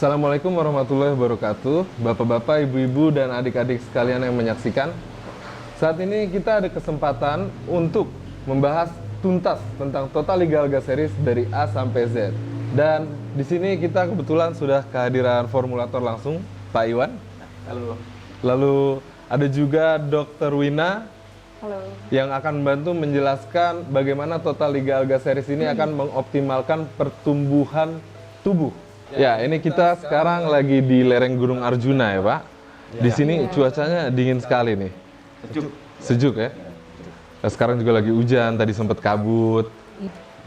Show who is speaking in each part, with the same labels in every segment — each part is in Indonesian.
Speaker 1: Assalamualaikum warahmatullahi wabarakatuh. Bapak-bapak, ibu-ibu, dan adik-adik sekalian yang menyaksikan. Saat ini kita ada kesempatan untuk membahas tuntas tentang Total Liga Alga Series dari A sampai Z. Dan di sini kita kebetulan sudah kehadiran formulator langsung, Pak Iwan.
Speaker 2: Halo.
Speaker 1: Lalu ada juga Dr. Wina.
Speaker 3: Halo.
Speaker 1: Yang akan membantu menjelaskan bagaimana Total Liga Alga Series ini akan mengoptimalkan pertumbuhan tubuh. Ya, ini kita sekarang lagi di lereng Gunung Arjuna ya, Pak. Di sini cuacanya dingin sekali nih.
Speaker 2: Sejuk.
Speaker 1: Sejuk ya. Nah, sekarang juga lagi hujan, tadi sempat kabut.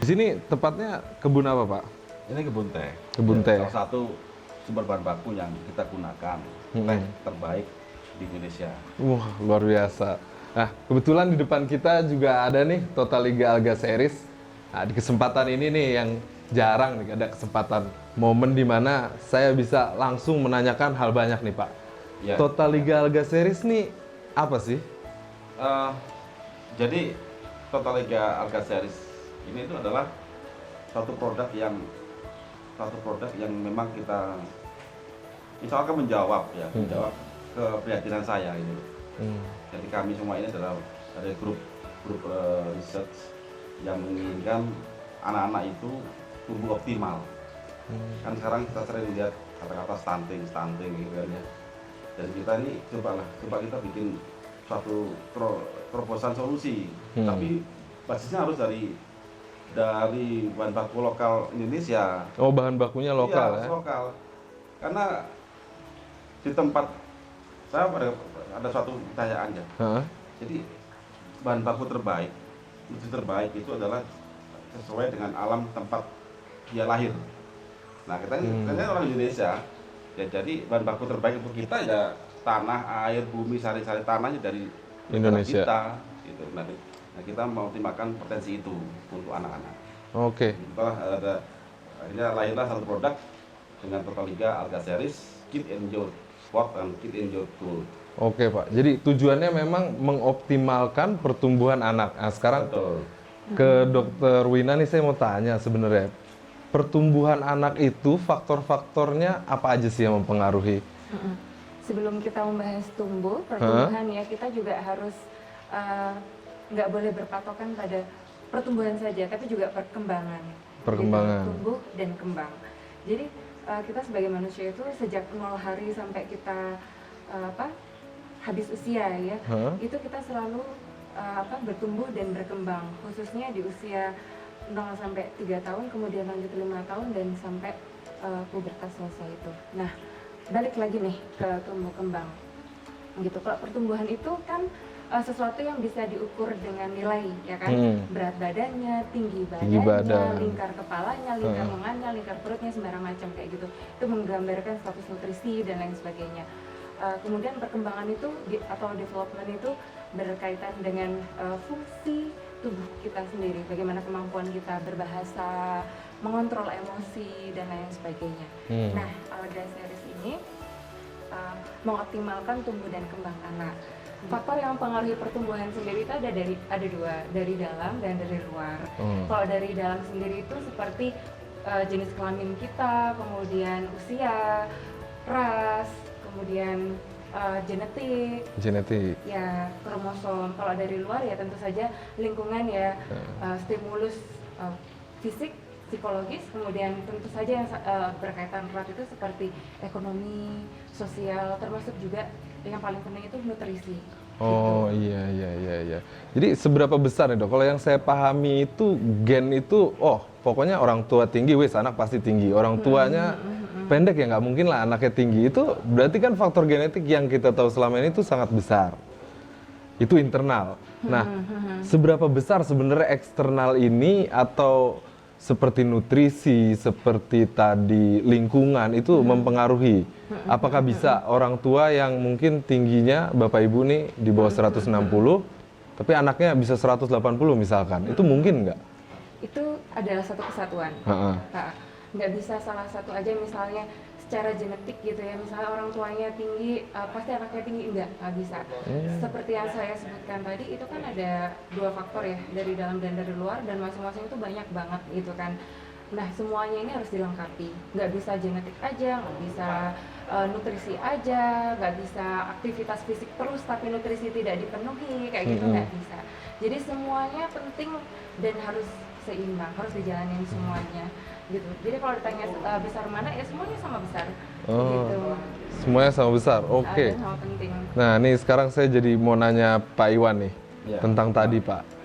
Speaker 1: Di sini tepatnya kebun apa, Pak?
Speaker 2: Ini kebun teh.
Speaker 1: Kebun teh.
Speaker 2: Salah satu sumber bahan baku yang kita gunakan, teh terbaik di Indonesia.
Speaker 1: Wah, luar biasa. Nah, kebetulan di depan kita juga ada nih Total Liga Alga Series. Nah, di kesempatan ini nih yang jarang nih ada kesempatan momen di mana saya bisa langsung menanyakan hal banyak nih, Pak.
Speaker 2: Ya.
Speaker 1: Total Liga Alga Series nih apa sih?
Speaker 2: Jadi Total Liga Alga Series ini itu adalah satu produk yang memang kita misalkan menjawab keprihatinan saya ini. Jadi kami semua ini adalah dari grup research yang menginginkan anak-anak itu tumbuh optimal. Kan sekarang kita sering lihat kata-kata stunting gitu kan ya. Dan kita ini coba kita bikin suatu terobosan solusi. Tapi basisnya harus dari bahan baku lokal Indonesia.
Speaker 1: Oh, bahan bakunya lokal ya?
Speaker 2: Lokal. Karena di tempat saya ada suatu pertanyaan ya. Jadi bahan baku terbaik itu adalah sesuai dengan alam tempat dia lahir. Nah, kita ini orang Indonesia, ya, jadi bahan baku terbaik untuk kita ya tanah, air, bumi, sari-sari tanahnya dari
Speaker 1: Indonesia.
Speaker 2: Kita, gitu. Nah, kita mau optimalkan potensi itu untuk anak-anak.
Speaker 1: Oke.
Speaker 2: Akhirnya lahirlah satu produk dengan Total Liga Alga Series, Kid and Your Sport dan Kid and Your Tool.
Speaker 1: Oke, Pak. Jadi tujuannya memang mengoptimalkan pertumbuhan anak. Nah, sekarang
Speaker 2: Betul.
Speaker 1: ke Dokter Wina nih saya mau tanya sebenarnya. Pertumbuhan anak itu faktor-faktornya apa aja sih yang mempengaruhi?
Speaker 3: Sebelum kita membahas pertumbuhan ya, kita juga harus nggak boleh berpatokan pada pertumbuhan saja, tapi juga perkembangan.
Speaker 1: Perkembangan.
Speaker 3: Gitu, tumbuh dan kembang. Jadi kita sebagai manusia itu sejak 0 hari sampai kita habis usia ya, itu kita selalu bertumbuh dan berkembang, khususnya di usia 0 sampai 3 tahun, kemudian lanjut 5 tahun dan sampai pubertas selesai itu. Nah, balik lagi nih ke tumbuh kembang. Gitu. Kalau pertumbuhan itu kan sesuatu yang bisa diukur dengan nilai, ya kan? Berat badannya, tinggi badannya, lingkar kepalanya, lingkar lengannya, lingkar perutnya, sembarang macam kayak gitu. Itu menggambarkan status nutrisi dan lain sebagainya. Kemudian perkembangan itu atau development itu berkaitan dengan fungsi tubuh kita sendiri, bagaimana kemampuan kita berbahasa, mengontrol emosi dan lain sebagainya. Nah, Alga Series ini mengoptimalkan tumbuh dan kembang anak. Faktor yang mempengaruhi pertumbuhan sendiri itu ada dua, dari dalam dan dari luar. Kalau dari dalam sendiri itu seperti jenis kelamin kita, kemudian usia, ras, kemudian genetik, ya kromosom. Kalau dari luar ya tentu saja lingkungan ya, stimulus fisik, psikologis, kemudian tentu saja yang berkaitan erat itu seperti ekonomi, sosial, termasuk juga yang paling penting itu nutrisi.
Speaker 1: Oh gitu. Iya. Jadi seberapa besar nih, Dok? Kalau yang saya pahami itu gen itu, pokoknya orang tua tinggi, anak pasti tinggi. Orang tuanya pendek ya nggak mungkin lah anaknya tinggi. Itu berarti kan faktor genetik yang kita tahu selama ini itu sangat besar. Itu internal. Nah, seberapa besar sebenarnya eksternal ini atau seperti nutrisi, seperti tadi lingkungan itu mempengaruhi? Apakah bisa orang tua yang mungkin tingginya Bapak Ibu nih di bawah 160, tapi anaknya bisa 180 misalkan, itu mungkin nggak?
Speaker 3: Itu adalah satu kesatuan. Nggak bisa salah satu aja, misalnya secara genetik gitu ya, misalnya orang tuanya tinggi, pasti anaknya tinggi, nggak bisa. Seperti yang saya sebutkan tadi, itu kan ada dua faktor ya, dari dalam dan dari luar, dan masing-masing itu banyak banget gitu kan. Nah, semuanya ini harus dilengkapi. Nggak bisa genetik aja, nggak bisa nutrisi aja, nggak bisa aktivitas fisik terus tapi nutrisi tidak dipenuhi, kayak gitu nggak bisa. Jadi semuanya penting dan harus seimbang, harus dijalanin semuanya gitu. Jadi kalau ditanya besar mana, ya semuanya sama besar. Gitu.
Speaker 1: Semuanya sama besar, oke.
Speaker 3: Sama penting.
Speaker 1: Nah, nih sekarang saya jadi mau nanya Pak Iwan nih tentang tadi Pak.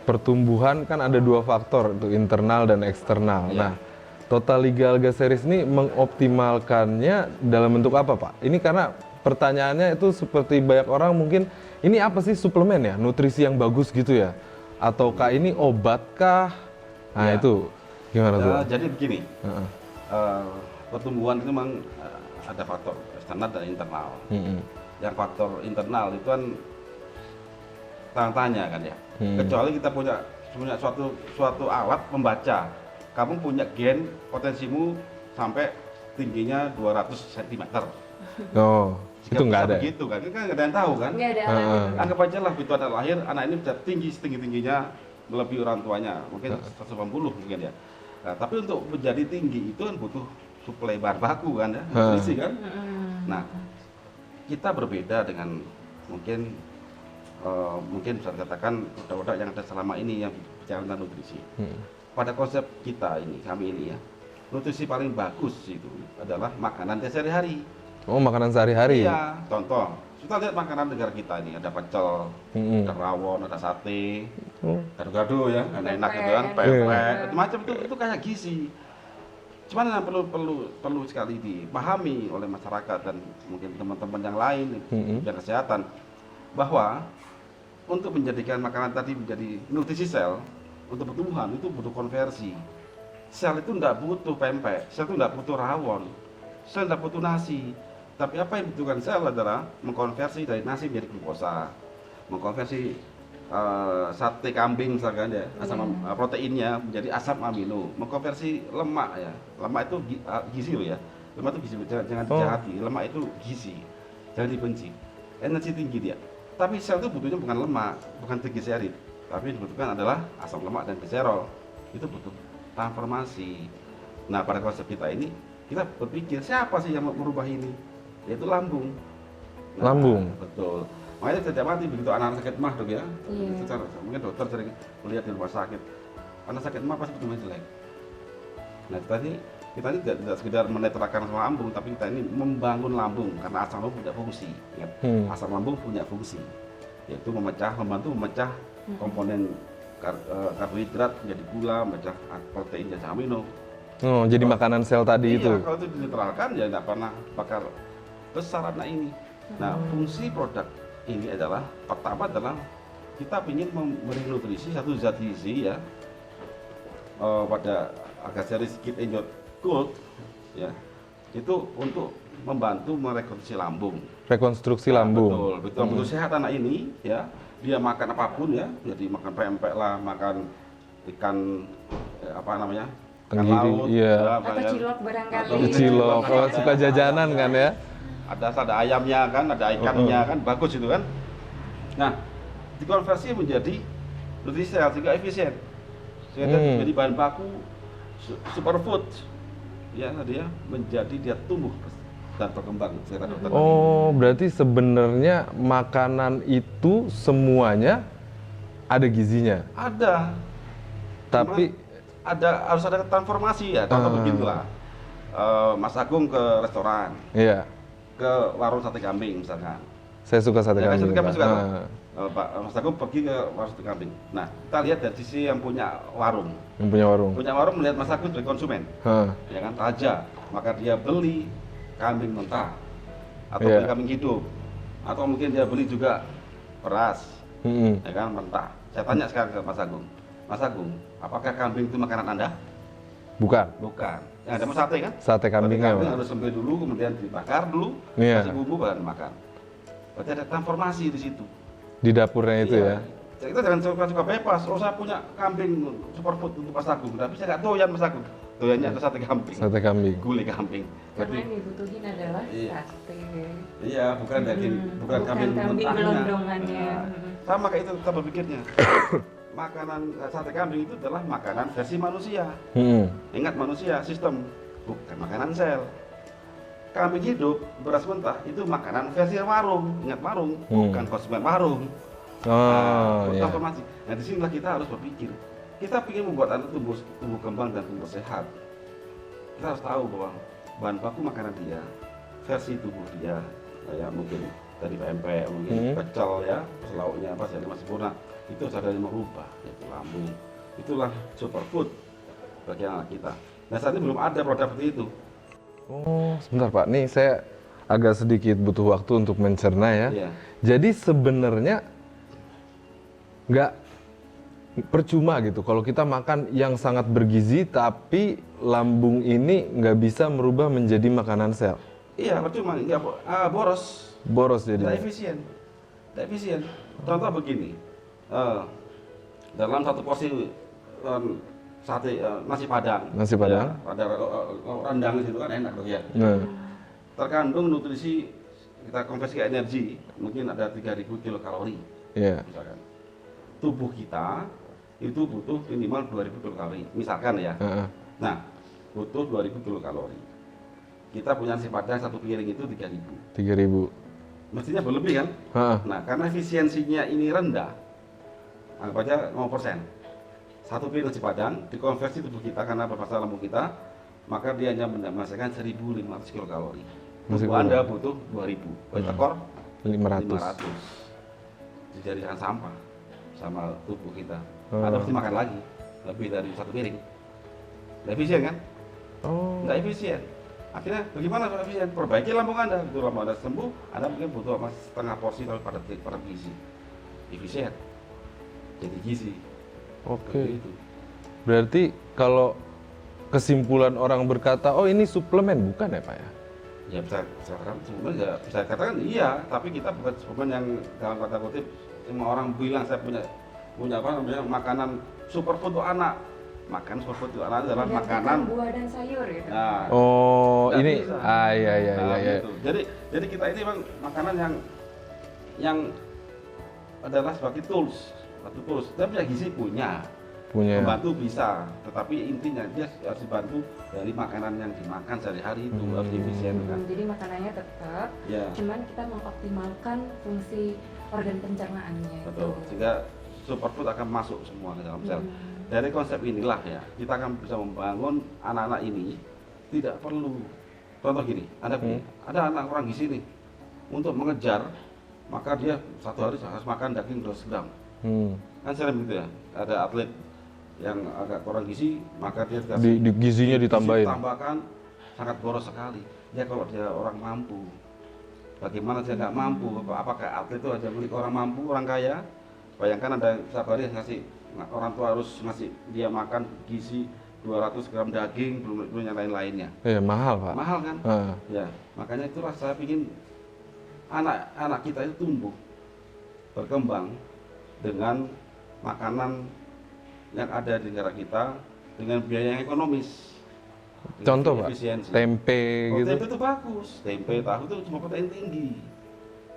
Speaker 1: Pertumbuhan kan ada 2 faktor, itu internal dan eksternal. Nah, Total Liga Alga Series ini mengoptimalkannya dalam bentuk apa Pak? Ini karena pertanyaannya itu seperti banyak orang mungkin, ini apa sih suplemen ya? Nutrisi yang bagus gitu ya? Ataukah ini obatkah? Nah itu gimana tuh?
Speaker 2: Jadi begini, pertumbuhan itu memang ada faktor eksternal dan internal. Yang faktor internal itu kan tanya kan ya. Kecuali kita punya suatu alat membaca. Kamu punya gen potensimu sampai tingginya 200 cm.
Speaker 1: Oh, itu nggak ada.
Speaker 2: Begitu kan? Kan nggak ada yang tahu kan?
Speaker 3: Nggak ada.
Speaker 2: Anggap aja lah begitu anak lahir, anak ini bisa tingginya melebihi orang tuanya, mungkin 180 mungkin ya. Nah, tapi untuk menjadi tinggi itu kan butuh suplai bahan baku kan ya, nutrisi kan. Nah, kita berbeda dengan mungkin bisa dikatakan produk-produk yang ada selama ini yang bicara tentang nutrisi. Pada konsep kita ini, kami ini ya, nutrisi paling bagus itu adalah makanan sehari-hari.
Speaker 1: Oh, makanan sehari-hari?
Speaker 2: Iya, contoh, kita lihat makanan negara kita ini, ada pecel, ada rawon, ada sate, gado-gado ya, enak gitu kan, pepek, macam itu kayak gizi. Cuman yang perlu sekali dipahami oleh masyarakat dan mungkin teman-teman yang lain yang kesehatan, bahwa untuk menjadikan makanan tadi menjadi nutrisi sel untuk pertumbuhan itu butuh konversi. Sel itu tidak butuh pempek, sel itu tidak butuh rawon, sel tidak butuh nasi. Tapi apa yang dibutuhkan sel adalah mengkonversi dari nasi menjadi glukosa, mengkonversi sate kambing misalkan ya, asam proteinnya menjadi asam amino, mengkonversi lemak ya. Lemak itu gizi loh ya. Lemak itu gizi, jangan dijahati. Lemak itu gizi, jangan dibenci. Energi tinggi dia. Tapi sel itu butuhnya bukan lemak, bukan trigliserid, tapi yang dibutuhkan adalah asam lemak dan glycerol. Itu butuh transformasi. Nah, pada konsep kita ini, kita berpikir siapa sih yang merubah ini? Yaitu lambung. Nah,
Speaker 1: lambung.
Speaker 2: Betul. Makanya tidak mati begitu anak-anak sakit mah dok ya. Mungkin dokter sering melihat di rumah sakit, anak sakit mah pasti pertumbuhan jelek. Nah, kita ini tidak sekedar menetralkan asam lambung, tapi kita ini membangun lambung karena asam lambung punya fungsi. Ingat, asam lambung punya fungsi, yaitu membantu memecah komponen karbohidrat menjadi gula, memecah protein dan amino.
Speaker 1: Oh, jadi makanan sel tadi itu.
Speaker 2: Kalau itu dinetralkan ya tidak pernah bakal besar anak ini. Nah, fungsi produk ini adalah pertama adalah kita ingin memberi nutrisi satu zat gizi ya pada Alga Series Kid Enjoy Gold ya, itu untuk membantu merekonstruksi lambung.
Speaker 1: Rekonstruksi lambung.
Speaker 2: Betul, betul sehat anak ini ya. Dia makan apapun ya, jadi makan pempek lah, makan ikan apa namanya? Ikan laut,
Speaker 1: iya.
Speaker 3: Atau cilok barangkali.
Speaker 1: Cilok, kalau suka jajanan kan ya.
Speaker 2: Ada ayamnya kan, ada ikannya kan, bagus itu kan. Nah, dikonversi menjadi nutrisi sel sehingga efisien. Sehingga menjadi bahan baku superfood. Ya, dia menjadi dia tumbuh dan berkembang.
Speaker 1: Oh, berarti sebenarnya makanan itu semuanya ada gizinya.
Speaker 2: Ada. Tapi harus ada transformasi ya. Contoh begitulah. Mas Agung ke restoran.
Speaker 1: Iya.
Speaker 2: Ke warung sate kambing misalkan.
Speaker 1: Saya suka sate kambing.
Speaker 2: Pak Mas Agung pergi ke warung sate kambing. Nah, kita lihat dari sisi yang punya warung.
Speaker 1: Yang punya warung.
Speaker 2: Punya warung melihat Mas Agung sebagai konsumen. Ya kan, raja. Maka dia beli kambing mentah atau beli kambing hidup. Atau mungkin dia beli juga beras. Ya kan, mentah. Saya tanya sekarang ke Mas Agung. Mas Agung, apakah kambing itu makanan Anda?
Speaker 1: Bukan.
Speaker 2: Bukan. Yang ada sate kan?
Speaker 1: Sate kambingnya.
Speaker 2: Kambing harus sembelih dulu, kemudian dibakar dulu, kasih bumbu baru makan. Berarti ada transformasi di situ.
Speaker 1: Di dapurnya itu ya.
Speaker 2: Kita jangan suka bebas. Oh, saya punya kambing superfood untuk Mas Agung, tapi saya nggak doyan Mas Agung. Doyannya ada sate kambing.
Speaker 1: Sate kambing.
Speaker 2: Gulai kambing.
Speaker 3: Karena yang dibutuhin adalah sate.
Speaker 2: Iya, bukan daging, bukan kambing mentahnya.
Speaker 3: Gelondongannya.
Speaker 2: Sama kayak itu kita berpikirnya. makanan sate kambing itu adalah makanan versi manusia. Ingat manusia, sistem, bukan makanan sel. Kambing hidup, beras mentah itu makanan versi warung. Ingat warung, bukan konsumen warung. Transformasi. Nah disinilah kita harus berpikir. Kita ingin membuat anak tumbuh kembang dan tumbuh sehat. Kita harus tahu bahwa bahan baku makanan dia, versi tubuh dia, kayak mungkin dari pempek, mungkin pecel ya, lauknya apa jadi masih sempurna. Itu harus ada yang merubah, yaitu lambung. Itulah superfood bagi anak kita. Nah saat ini belum ada produk seperti itu.
Speaker 1: Oh, sebentar Pak. Nih saya agak sedikit butuh waktu untuk mencerna ya.
Speaker 2: Iya.
Speaker 1: Jadi sebenarnya nggak percuma gitu kalau kita makan yang sangat bergizi tapi lambung ini nggak bisa merubah menjadi makanan sel.
Speaker 2: Iya, percuma, nggak boros.
Speaker 1: Boros jadi.
Speaker 2: Tidak efisien. Tidak efisien. Contoh begini, dalam satu porsi sate nasi padang.
Speaker 1: Nasi padang.
Speaker 2: Ya, ada rendang itu kan enak tuh ya.
Speaker 1: Nah.
Speaker 2: Terkandung nutrisi kita konversi ke energi mungkin ada 3.000 kilokalori.
Speaker 1: Iya.
Speaker 2: Misalkan tubuh kita itu butuh minimal 2.000 kilokalori. Misalkan ya. Nah, butuh 2.000 kilokalori. Kita punya nasi padang satu piring itu 3.000.
Speaker 1: 3.000.
Speaker 2: Mestinya berlebih kan? Nah, karena efisiensinya ini rendah, anggap aja 0%. Satu piring nasi padang dikonversi tubuh kita karena bermasalah lambung kita, maka dia hanya menghasilkan 1.500 kilokalori. Tubuh Anda butuh 2.000, tekor 500. Dijadikan sampah sama tubuh kita. Anda pasti makan lagi lebih dari satu piring. Nggak efisien kan? Nggak efisien. Akhirnya bagaimana supaya efisien? Perbaiki lambung Anda. Begitu lambung Anda sembuh, Anda mungkin butuh setengah porsi tapi pada gizi. Efisien. Jadi gizi.
Speaker 1: Oke. Berarti kalau kesimpulan orang berkata, oh ini suplemen, bukan ya Pak ya?
Speaker 2: Ya bisa katakan suplemen ya bisa katakan iya, tapi kita bukan suplemen yang dalam kata kutip semua orang bilang saya punya apa namanya makanan superfood untuk anak. Makan superfood untuk anak adalah makanan
Speaker 3: buah dan sayur ya.
Speaker 2: Nah,
Speaker 1: ini
Speaker 2: bisa.
Speaker 1: Iya.
Speaker 2: Gitu. Jadi kita ini memang makanan yang adalah sebagai tools. Tapi ya gizi punya. Membantu bisa, tetapi intinya dia harus dibantu dari makanan yang dimakan sehari-hari itu harus efisien kan.
Speaker 3: Jadi makanannya tetap, cuman kita mengoptimalkan fungsi organ pencernaannya.
Speaker 2: Betul. Sehingga superfood akan masuk semua ke dalam sel. Dari konsep inilah ya, kita akan bisa membangun anak-anak ini tidak perlu. Contoh gini, ada anak orang gizi nih, untuk mengejar maka dia satu hari harus makan daging 200 gram. Kan sering gitu ya, ada atlet yang agak kurang gizi maka dia
Speaker 1: gizinya
Speaker 2: ditambahkan sangat boros sekali. Ya kalau dia orang mampu, bagaimana dia nggak mampu? Apakah atlet itu aja milik orang mampu, orang kaya? Bayangkan ada setiap hari ngasih orang tua harus ngasih dia makan gizi 200 gram daging belum yang lain-lainnya.
Speaker 1: Mahal Pak.
Speaker 2: Mahal kan? Ya makanya itulah saya ingin anak kita itu tumbuh berkembang dengan makanan yang ada di negara kita dengan biaya yang ekonomis.
Speaker 1: Contoh Pak, tempe gitu.
Speaker 2: Tempe itu bagus, tempe tahu itu cuma protein tinggi.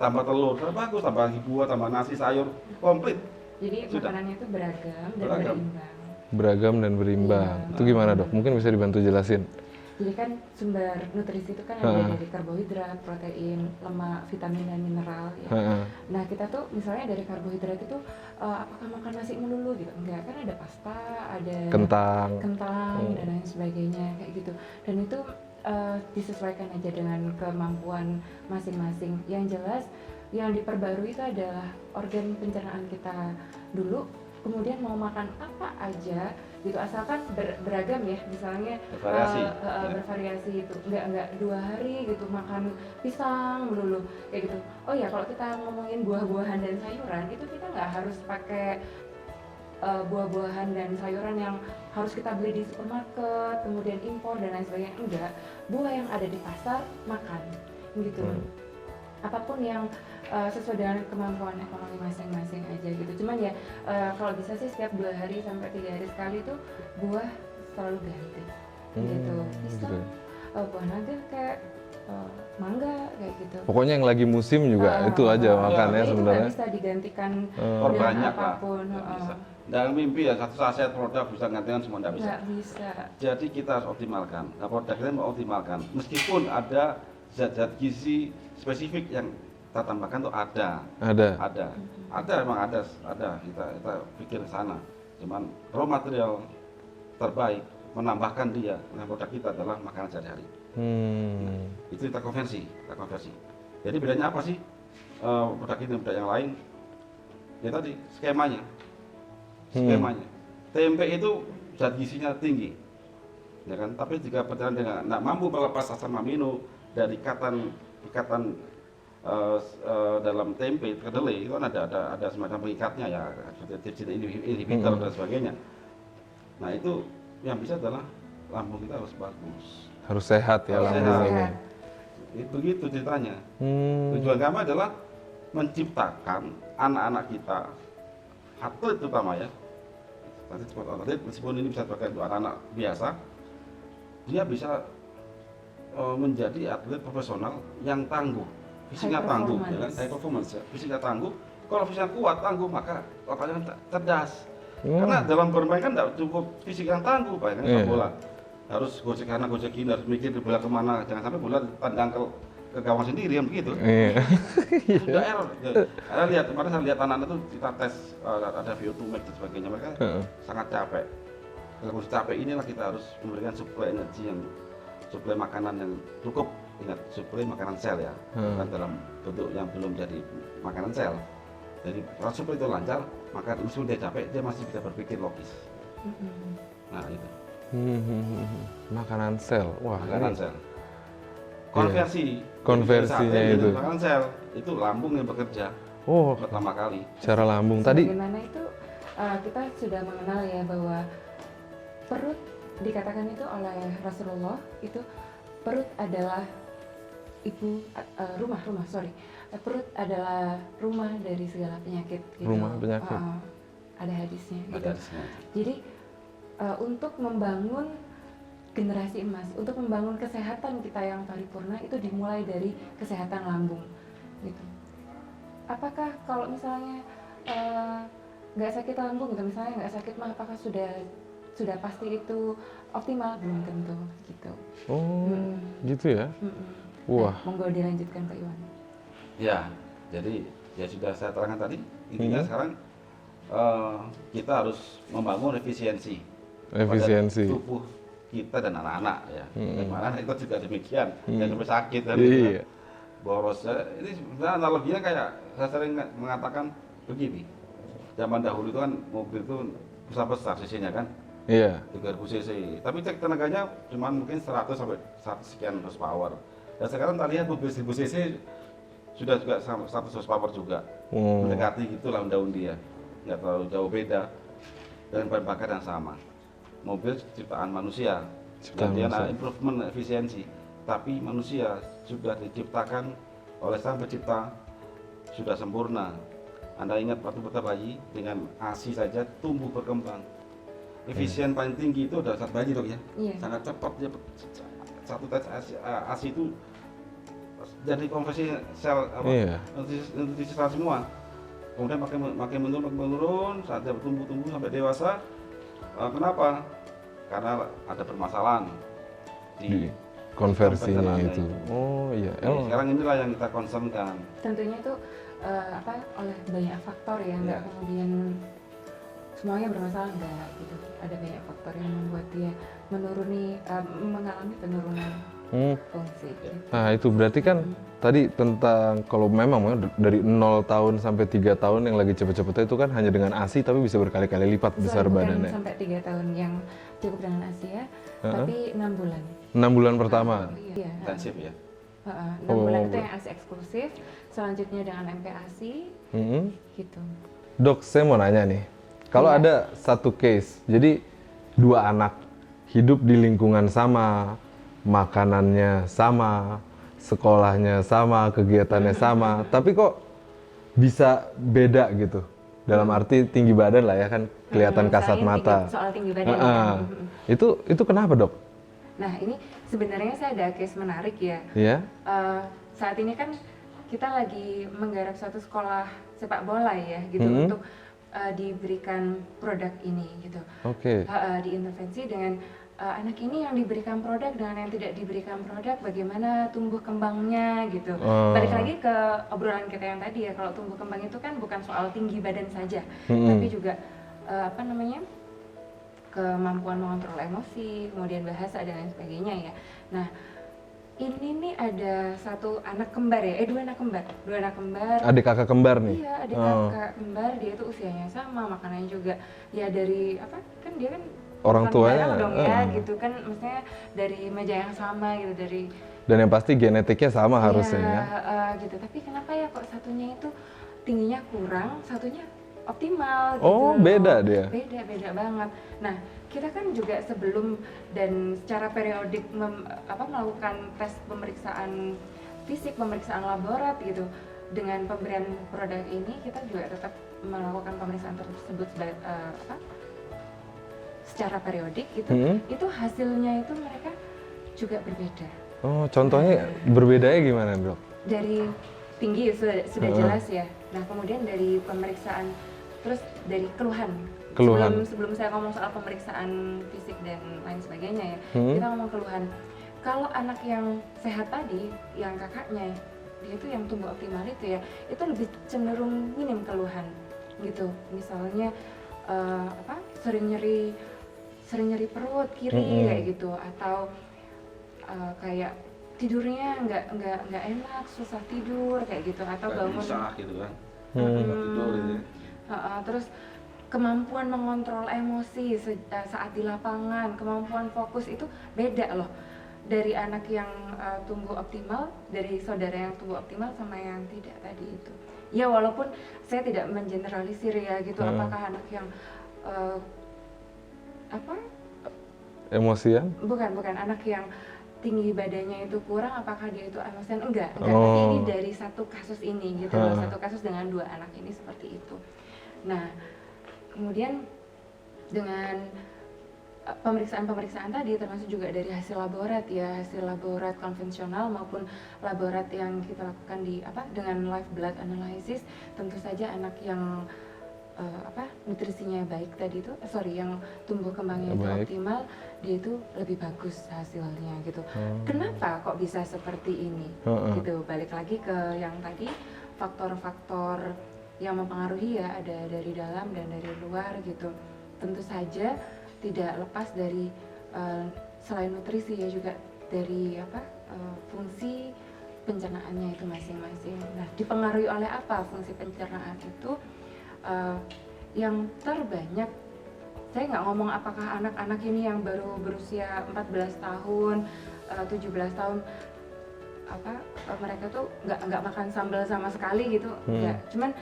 Speaker 2: Tambah telur, bagus, tambah lagi buah, tambah nasi, sayur, komplit.
Speaker 3: Jadi makanannya itu beragam dan berimbang.
Speaker 1: Beragam dan berimbang. Itu gimana Dok? Mungkin bisa dibantu jelasin.
Speaker 3: Jadi kan sumber nutrisi itu kan ada dari karbohidrat, protein, lemak, vitamin dan mineral ya. Nah kita tuh misalnya dari karbohidrat itu apakah makan nasi melulu gitu? Enggak, kan ada pasta, ada kentang dan lain sebagainya kayak gitu. Dan itu disesuaikan aja dengan kemampuan masing-masing. Yang jelas yang diperbarui itu adalah organ pencernaan kita dulu. Kemudian mau makan apa aja gitu asalkan beragam ya, misalnya bervariasi itu enggak 2 hari gitu makan pisang melulu kayak gitu. Oh ya kalau kita ngomongin buah-buahan dan sayuran itu kita nggak harus pakai buah-buahan dan sayuran yang harus kita beli di supermarket kemudian impor dan lain sebagainya. Enggak, buah yang ada di pasar makan gitu. Apapun yang sesuai dengan kemampuan ekonomi masing-masing aja gitu. Cuman ya kalau bisa sih setiap 2 hari sampai 3 hari sekali itu buah selalu ganti gitu. Pisang, buah naga kayak mangga kayak gitu.
Speaker 1: Pokoknya yang lagi musim juga itu aja makannya sebenarnya.
Speaker 3: Bisa digantikan
Speaker 2: banyak
Speaker 3: apapun.
Speaker 2: Dan mimpi ya satu saset produk bisa gantikan semua nggak bisa.
Speaker 3: Nggak bisa.
Speaker 2: Jadi kita harus optimalkan. Nah, produk kita mau optimalkan. Meskipun ada zat-zat gizi spesifik yang kita tambahkan tuh ada. Emang ada. Kita pikir ke sana. Cuman raw material terbaik menambahkan dia dengan produk kita adalah makanan sehari-hari. Nah, itu kita konversi. Jadi bedanya apa sih produk ini dan produk yang lain? Ya tadi skemanya. Tempe itu zat gizinya tinggi, ya kan? Tapi jika perjalanan dengan tidak mampu melepas asam amino dari ikatan dalam tempe kedelai itu kan ada semacam pengikatnya ya, seperti inhibitor dan sebagainya. Nah itu yang bisa adalah lambung kita harus bagus,
Speaker 1: harus sehat ya lambung ini.
Speaker 2: Begitu ceritanya. Tujuan kami adalah menciptakan anak-anak kita, atlet terutama ya. Nanti sport atlet meskipun ini bisa dipakai untuk anak-anak biasa, dia bisa menjadi atlet profesional yang tangguh, fisiknya tangguh, ya kan? High performance, ya. Fisiknya tangguh. Kalau fisiknya kuat, tangguh, maka otaknya cerdas. Karena dalam bermain kan tidak cukup fisik yang tangguh, bayangkan bola. Harus gocek kanan, gocek kiri, harus mikir bola kemana, jangan sampai bola tendang ke gawang sendiri yang begitu. Sudah error. Kemarin saya lihat anak-anak itu kita tes ada VO2 max dan sebagainya, mereka sangat capek. Kalau capek inilah kita harus memberikan suplai energi suplai makanan yang cukup. Ingat, suplai makanan sel ya, bukan dalam bentuk yang belum jadi makanan sel. Jadi kalau suplai itu lancar, maka meskipun dia capek, dia masih bisa berpikir logis. Nah itu.
Speaker 1: Makanan sel, wah.
Speaker 2: Makanan sel.
Speaker 1: Konversinya itu.
Speaker 2: Makanan sel itu lambung yang bekerja. Pertama kali.
Speaker 1: Cara lambung tadi.
Speaker 3: Bagaimana itu kita sudah mengenal ya bahwa perut dikatakan itu oleh Rasulullah itu perut adalah perut adalah rumah dari segala penyakit. Gitu.
Speaker 1: Rumah penyakit.
Speaker 3: Ada hadisnya.
Speaker 2: Ada
Speaker 3: gitu.
Speaker 2: hadisnya.
Speaker 3: Jadi untuk membangun generasi emas, untuk membangun kesehatan kita yang paripurna itu dimulai dari kesehatan lambung, gitu. Apakah kalau misalnya nggak sakit lambung, gitu, misalnya nggak sakit mah, apakah sudah pasti itu optimal? Belum tentu, gitu.
Speaker 1: Gitu ya. Wah.
Speaker 3: Nah, monggo dilanjutkan Pak Iwan.
Speaker 2: Ya, jadi ya sudah saya terangkan tadi. Intinya sekarang kita harus membangun efisiensi pada tubuh kita dan anak-anak ya. Karena itu juga demikian, jangan sampai sakit dan boros. Ini sebenarnya analoginya kayak saya sering mengatakan begini. Zaman dahulu itu kan mobil itu besar sisinya kan. 3000 cc. Tapi cek tenaganya cuma mungkin 100 sampai 100 sekian horsepower. Dan sekarang kita lihat mobil 1000 cc sudah juga 100 horsepower juga. Mendekati gitulah daun dia. Nggak terlalu jauh beda. Dan bahan bakar yang sama. Mobil ciptaan manusia, dan dia improvement efisiensi, tapi manusia sudah diciptakan oleh sang pencipta sudah sempurna. Anda ingat waktu kita bayi dengan ASI saja tumbuh berkembang, efisien paling tinggi itu adalah saat bayi dok ya, sangat cepat dia satu tes ASI itu jadi konversi sel nutrisi sel semua. Kemudian makin menurun saat dia bertumbuh sampai dewasa. Kenapa? Karena ada permasalahan di
Speaker 3: konversinya
Speaker 1: itu.
Speaker 2: Jadi sekarang inilah yang kita concernkan.
Speaker 3: Tentunya itu oleh banyak faktor ya, nggak kemudian semuanya bermasalah, enggak gitu. Ada banyak faktor yang membuat dia mengalami penurunan fungsi. Gitu.
Speaker 1: Nah itu berarti kan tadi tentang kalau memang dari 0 tahun sampai 3 tahun yang lagi cepet-cepetnya itu kan hanya dengan ASI tapi bisa berkali-kali lipat besar badannya.
Speaker 3: Sampai 3 tahun yang cukup dengan ASI ya, tapi 6 bulan.
Speaker 1: 6 bulan pertama?
Speaker 3: Iya.
Speaker 2: Intensif ya?
Speaker 3: 6 bulan itu yang ASI eksklusif, selanjutnya dengan MPASI, gitu.
Speaker 1: Dok, saya mau nanya nih, kalau ada satu case, jadi 2 anak hidup di lingkungan sama, makanannya sama, sekolahnya sama, kegiatannya sama, tapi kok bisa beda gitu? Dalam arti tinggi badan lah ya kan, kelihatan kasat mata.
Speaker 3: Soal tinggi badan.
Speaker 1: Itu kenapa dok?
Speaker 3: Nah ini sebenarnya saya ada case menarik ya.
Speaker 1: Iya.
Speaker 3: Saat ini kan kita lagi menggarap suatu sekolah sepak bola ya gitu, untuk diberikan produk ini gitu.
Speaker 1: Oke.
Speaker 3: Diintervensi dengan anak ini yang diberikan produk dengan yang tidak diberikan produk, bagaimana tumbuh kembangnya gitu. Balik lagi ke obrolan kita yang tadi ya, kalau tumbuh kembang itu kan bukan soal tinggi badan saja, tapi juga kemampuan mengontrol emosi, kemudian bahasa dan lain sebagainya ya. Nah, ini nih ada satu anak kembar ya, dua anak kembar.
Speaker 1: Adik kakak kembar nih?
Speaker 3: Iya, adik kakak kembar, dia itu usianya sama, makanannya juga ya dari kan dia kan
Speaker 1: orang tuanya
Speaker 3: dong ya gitu kan, maksudnya dari meja yang sama gitu, dari
Speaker 1: dan yang pasti genetiknya sama harusnya ya.
Speaker 3: Gitu. Tapi kenapa ya kok satunya itu tingginya kurang, satunya optimal gitu.
Speaker 1: Oh, beda dia.
Speaker 3: Beda banget. Nah, kita kan juga sebelum dan secara periodik melakukan tes pemeriksaan fisik, pemeriksaan laborat gitu. Dengan pemberian produk ini kita juga tetap melakukan pemeriksaan tersebut secara periodik gitu. Itu hasilnya itu mereka juga berbeda.
Speaker 1: Oh, contohnya berbedanya gimana, Dok?
Speaker 3: Dari tinggi sudah jelas ya. Nah, kemudian dari pemeriksaan, terus dari keluhan. Sebelum saya ngomong soal pemeriksaan fisik dan lain sebagainya ya, kita ngomong keluhan. Kalau anak yang sehat tadi, yang kakaknya, dia itu yang tumbuh optimal itu ya, itu lebih cenderung minim keluhan gitu. Misalnya sering nyeri perut kiri kayak gitu, atau kayak tidurnya nggak enak, susah tidur kayak gitu, atau bangun
Speaker 2: gitu kan.
Speaker 3: Tidur gitu. Terus kemampuan mengontrol emosi saat di lapangan, kemampuan fokus itu beda loh dari anak yang tumbuh optimal, dari saudara yang tumbuh optimal sama yang tidak tadi itu. Ya walaupun saya tidak mengeneralisir ya gitu, apakah anak yang
Speaker 1: emosian?
Speaker 3: Bukan anak yang tinggi badannya itu kurang, apakah dia itu emosian? Enggak. Tapi ini dari satu kasus ini gitu loh, satu kasus dengan dua anak ini seperti itu. Nah, kemudian dengan pemeriksaan tadi termasuk juga dari hasil laborat ya, hasil laborat konvensional maupun laborat yang kita lakukan dengan live blood analysis, tentu saja anak yang nutrisinya baik tadi itu, yang tumbuh kembangnya itu optimal, dia itu lebih bagus hasilnya gitu. Kenapa kok bisa seperti ini? Gitu. Balik lagi ke yang tadi, faktor-faktor yang mempengaruhi ya, ada dari dalam dan dari luar gitu. Tentu saja tidak lepas dari selain nutrisi ya, juga dari fungsi pencernaannya itu masing-masing. Nah, dipengaruhi oleh apa fungsi pencernaan itu? Yang terbanyak, saya nggak ngomong apakah anak-anak ini yang baru berusia 14 tahun, 17 tahun, mereka tuh nggak makan sambal sama sekali gitu, nggak. Cuman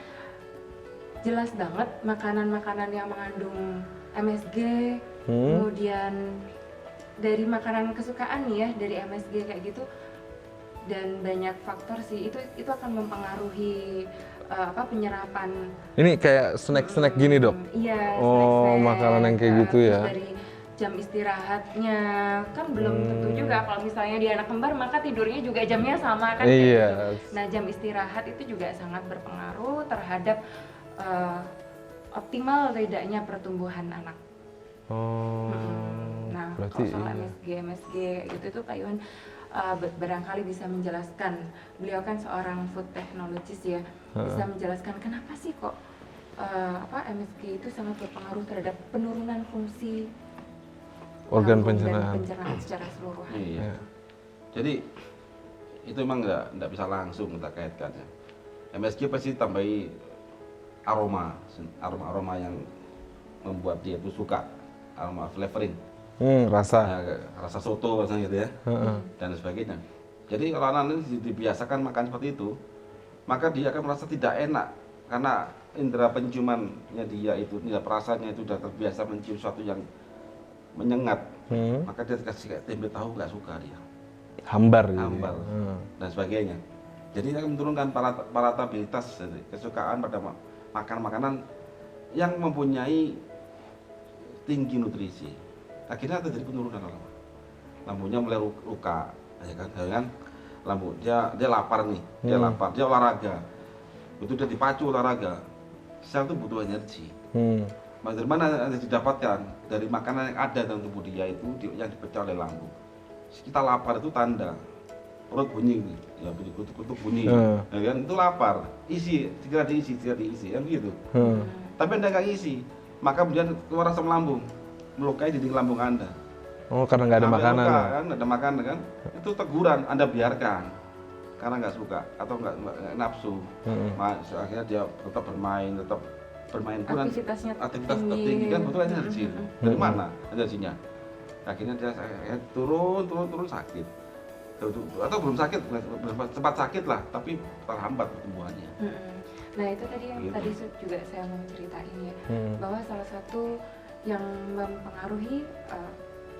Speaker 3: jelas banget makanan-makanan yang mengandung MSG, kemudian dari makanan kesukaan nih ya, dari MSG kayak gitu, dan banyak faktor sih, itu akan mempengaruhi penyerapan.
Speaker 1: Ini kayak snack gini, Dok?
Speaker 3: Iya,
Speaker 1: snack. Makanan yang kayak gitu ya.
Speaker 3: Dari jam istirahatnya kan belum tentu juga, kalau misalnya dia anak kembar maka tidurnya juga jamnya sama kan.
Speaker 1: Iya.
Speaker 3: Gitu. Nah, jam istirahat itu juga sangat berpengaruh terhadap optimal tidaknya pertumbuhan anak. Nah, kalau soal MSG gitu itu Pak Iwan barangkali bisa menjelaskan. Beliau kan seorang food technologist ya, bisa menjelaskan kenapa sih kok MSG itu sangat berpengaruh terhadap penurunan fungsi
Speaker 1: organ pencernaan
Speaker 3: secara keseluruhan.
Speaker 2: Iya. Jadi itu memang nggak bisa langsung kita kaitkan ya. MSG pasti tambahi aroma yang membuat dia itu suka, aroma flavoring. Rasa soto misalnya gitu ya, dan sebagainya. Jadi kalau anak ini dibiasakan makan seperti itu, maka dia akan merasa tidak enak karena indera penciumannya dia itu, indera perasaannya itu sudah terbiasa mencium sesuatu yang menyengat. Maka dia dikasih kayak tempe tahu nggak suka dia.
Speaker 1: Hambar
Speaker 2: dan sebagainya. Jadi akan menurunkan palatabilitas, kesukaan pada makan makanan yang mempunyai tinggi nutrisi. Akhirnya terjadi penurunan lambungnya mulai luka, ya kan? Lambung dia lapar nih, dia olahraga, itu dia dipacu olahraga, sel itu butuh energi. Dari mana yang didapatkan? Dari makanan yang ada dalam tubuh dia itu yang dipecah oleh lambung. Kita lapar itu tanda perut bunyi, ya bunyi kutuk-kutuk bunyi, ya kan? Itu lapar, isi, segera diisi, kan begitu. Tapi Anda nggak isi, maka kemudian keluar asam lambung, melukai dinding lambung Anda.
Speaker 1: Oh, karena nggak ada makanan.
Speaker 2: Luka, kan? Nggak ada makanan kan? Itu teguran, Anda biarkan karena nggak suka atau nggak nafsu. Akhirnya dia tetap bermain pun aktivitas tertinggi kan butuh energi. Dari mana energinya? Akhirnya dia turun sakit. Atau belum sakit, sempat sakit lah, tapi terhambat pertumbuhannya.
Speaker 3: Nah itu tadi yang tadi juga saya mau ceritain ya, bahwa salah satu yang mempengaruhi